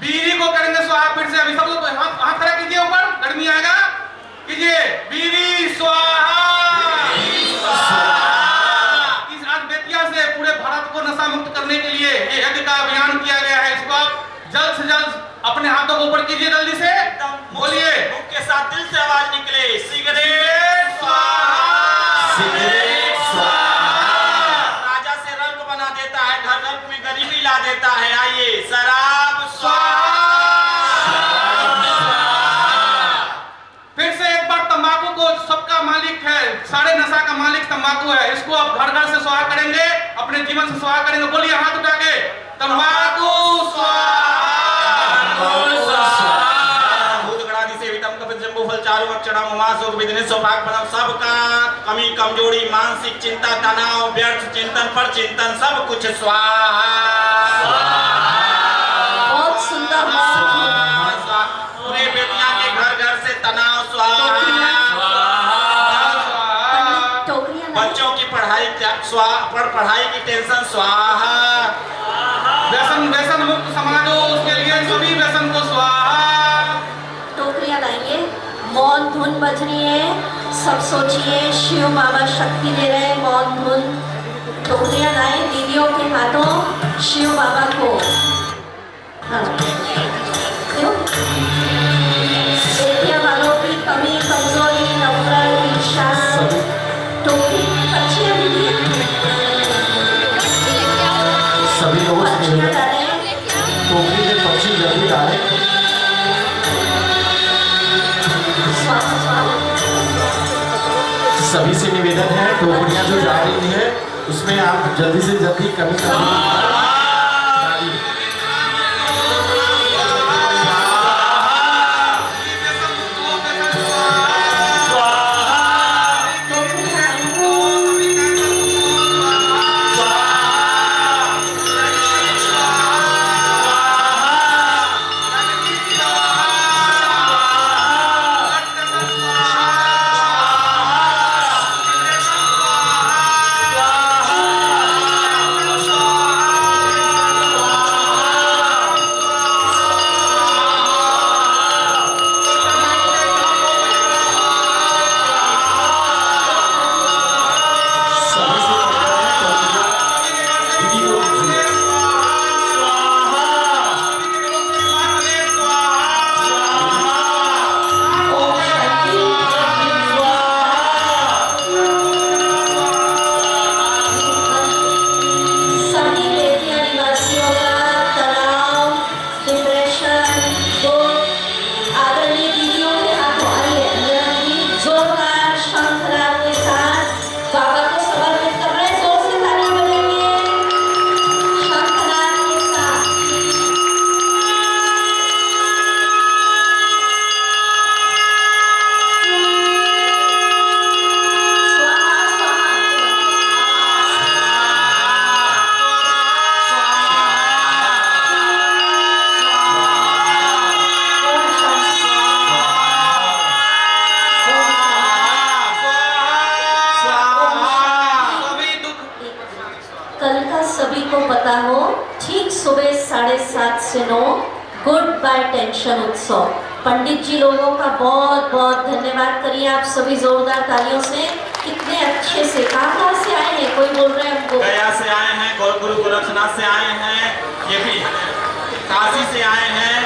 बीड़ी को करेंगे स्वाहा फिर से। अभी सब लोग हाथ खड़ा कीजिए ऊपर, गर्मी आएगा, कीजिए। बीड़ी स्वाहा। पूरे भारत को नशा मुक्त करने के लिए ये यज्ञ का अभियान किया गया है। इसको आप जल्द से जल्द अपने हाथों को ऊपर कीजिए, जल्दी से बोलिए। मुख के साथ दिल से आवाज निकले, सिगरेट स्वाहा। सिगरेट स्वाहा। राजा से रंग बना देता है, घर घर में गरीबी ला देता है। आइए, शराब स्वाहा। फिर से एक बार, तंबाकू को सबका मालिक है, सारे नशा का मालिक तंबाकू है। इसको आप घर घर से स्वाहा करेंगे, अपने जीवन से स्वाहा करेंगे। बोलिए हाथ उठा के, तंबाकू सबका कमी कमजोरी, मानसिक चिंता, तनाव, व्यर्थ चिंतन पर चिंतन, सब कुछ स्वाहा। बहुत सुंदर। पूरे बेतिया के घर घर से तनाव स्वाहा। बच्चों की पढ़ाई पर पढ़ाई की टेंशन स्वाहा। व्यसन मुक्त समाज हो, उसके लिए सभी व्यसन को स्वाहा। टोकरियां लाएंगे, मौन धुन बज रही है, सब सोचिए शिव बाबा शक्ति दे रहे हैं। मौन धुन, टोकरियां लाए दीदियों के हाथों, शिव बाबा को। हाँ, बेटिया वालों की कमी कमजोरी, नफरत, ईर्ष्या, टोकरी पक्षियां दीजिए। सभी लोगों से पक्षियां डालें, टोकरी में पक्षी जल्दी डालें। सभी से निवेदन है, टोकरियां जो जा रही है उसमें आप जल्दी से जल्दी कमी डालिए। पता हो, ठीक सुबह 7:30 से 9 गुड बाय टेंशन उत्सव। पंडित जी लोगों का बहुत बहुत धन्यवाद करिए आप सभी जोरदार तालियों से। कितने अच्छे से, कहाँ से आए हैं? कोई बोल रहे हैं हमको गया से आए हैं, गुरु गोरखनाथ से आए हैं, ये भी काशी से आए हैं,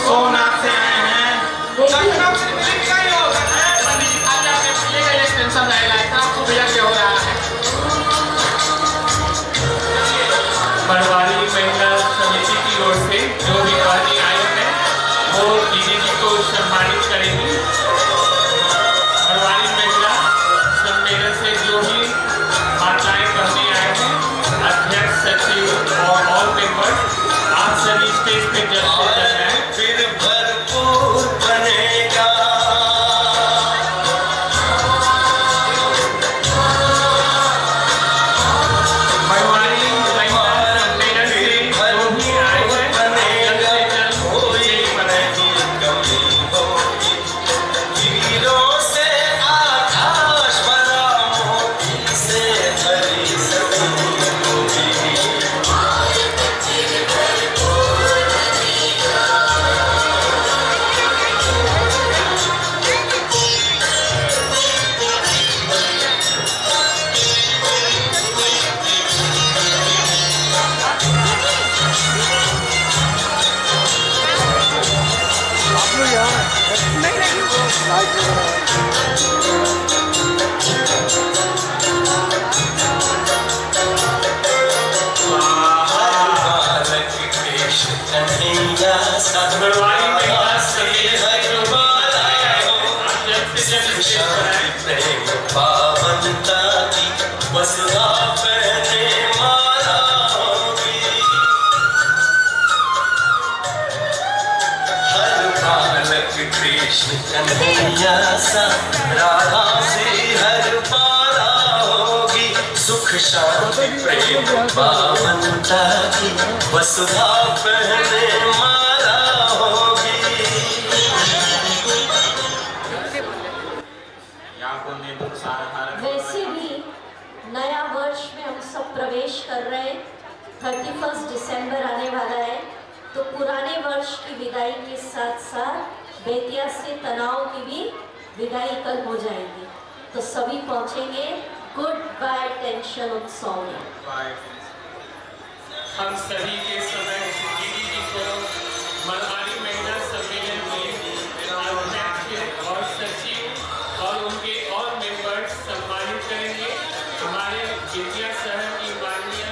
सोमनाथ से आए हैं। दक्षिणा से लिख गई हो। पंडित जी खाली आपने पहले का एक टेंशन रहेगा, इतना आपको भैया क्या हो रहा है। बड़वारी महिला समिति की ओर से जो भी पार्टी आई है वो दीदी जी को सम्मानित करेंगी। बड़वारी महिला सम्मेलन से जो भी माताएं करने आए हैं, अध्यक्ष, सचिव और ऑल मेंबर्स, आप सभी स्टेज पे जल्द से जल्द आए। फिर भरपूर बनेगा। बड़वारी महिला सम्मेलन से जो भी आए हैं, जल्द से जल्द स्टेज पर आए। हीरों से आकाश भरा, मोती से भरी जमीन होगी। बालक कृष्ण कन्हैया सा, बड़वारी महिला सम्मेलन से जो भी माताएं आए हैं, आप जल्द से जल्द स्टेज पर आए। प्रेम पावनता की वसुधा पहने माला होगी। हर बालक कृष्ण कन्हैया सा, राधा से हर पारा होगी। सुख शांति प्रेम पावनता की वसुधा पहने माला होगी। वैसे भी नया वर्ष में हम सब प्रवेश कर रहे हैं। 31 दिसंबर आने वाला है, तो पुराने वर्ष की विदाई के साथ साथ बेतिया से तनाव की भी विदाई कल हो जाएगी। तो सभी पहुंचेंगे गुड बाय टेंशन उत्सव में। हम सभी के समय दीदी जी को बड़वारी महिला सम्मेलन के अध्यक्ष और सचिव और उनके और मेंबर्स सम्मानित करेंगे। हमारे बेतिया शहर की माननीय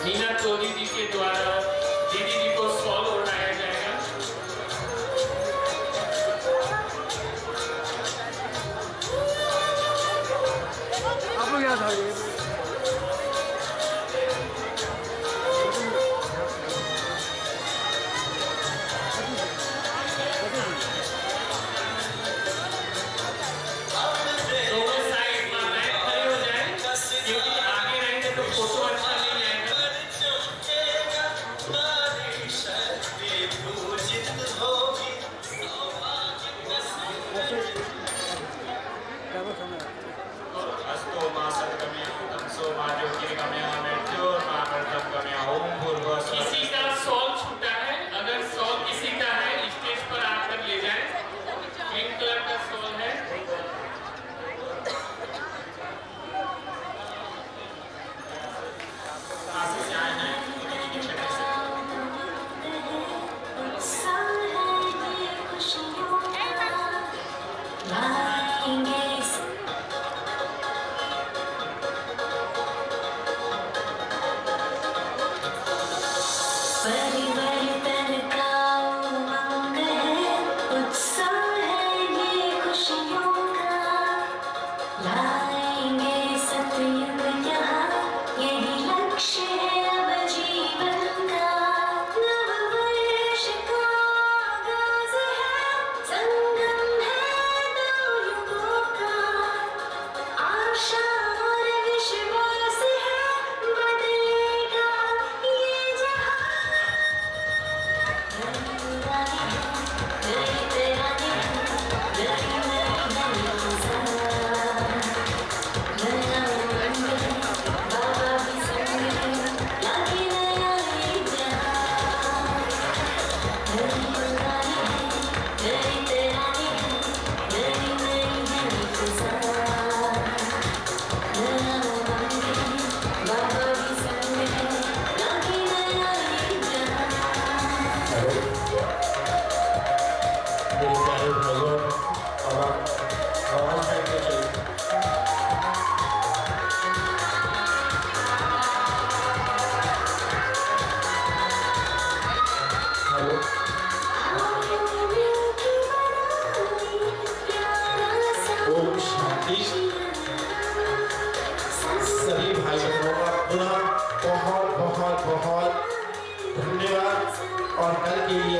मीना तोरी जी के द्वारा दीदी जी को शॉल ओढ़ाया जाएगा।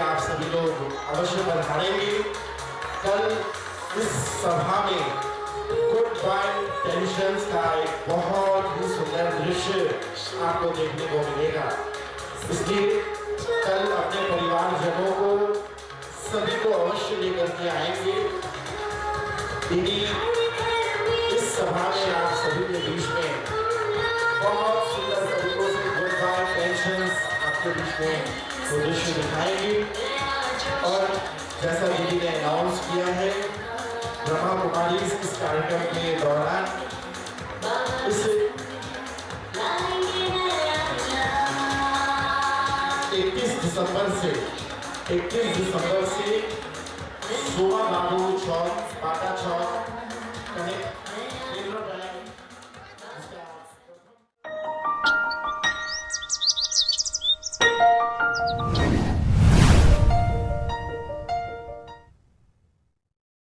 आप सभी लोग अवश्य पधारेंगे। कल इस सभा में गुड बाय टेंशंस का एक बहुत ही सुंदर दृश्य आपको देखने को मिलेगा। इसलिए कल अपने परिवारजनों को सभी को अवश्य लेकर के आएंगे। दीदी इस सभा में आप सभी के बीच में बहुत सुंदर तरीकों से गुड बाय टेंशंस आपके बीच में दृश्य दिखाएंगे। और जैसा दीदी ने अनाउंस किया है, ब्रह्मा कुमारी इस कार्यक्रम के दौरान इस 21 दिसंबर से शोभा बाबू चौक, बाटा चौक, कनेक्ट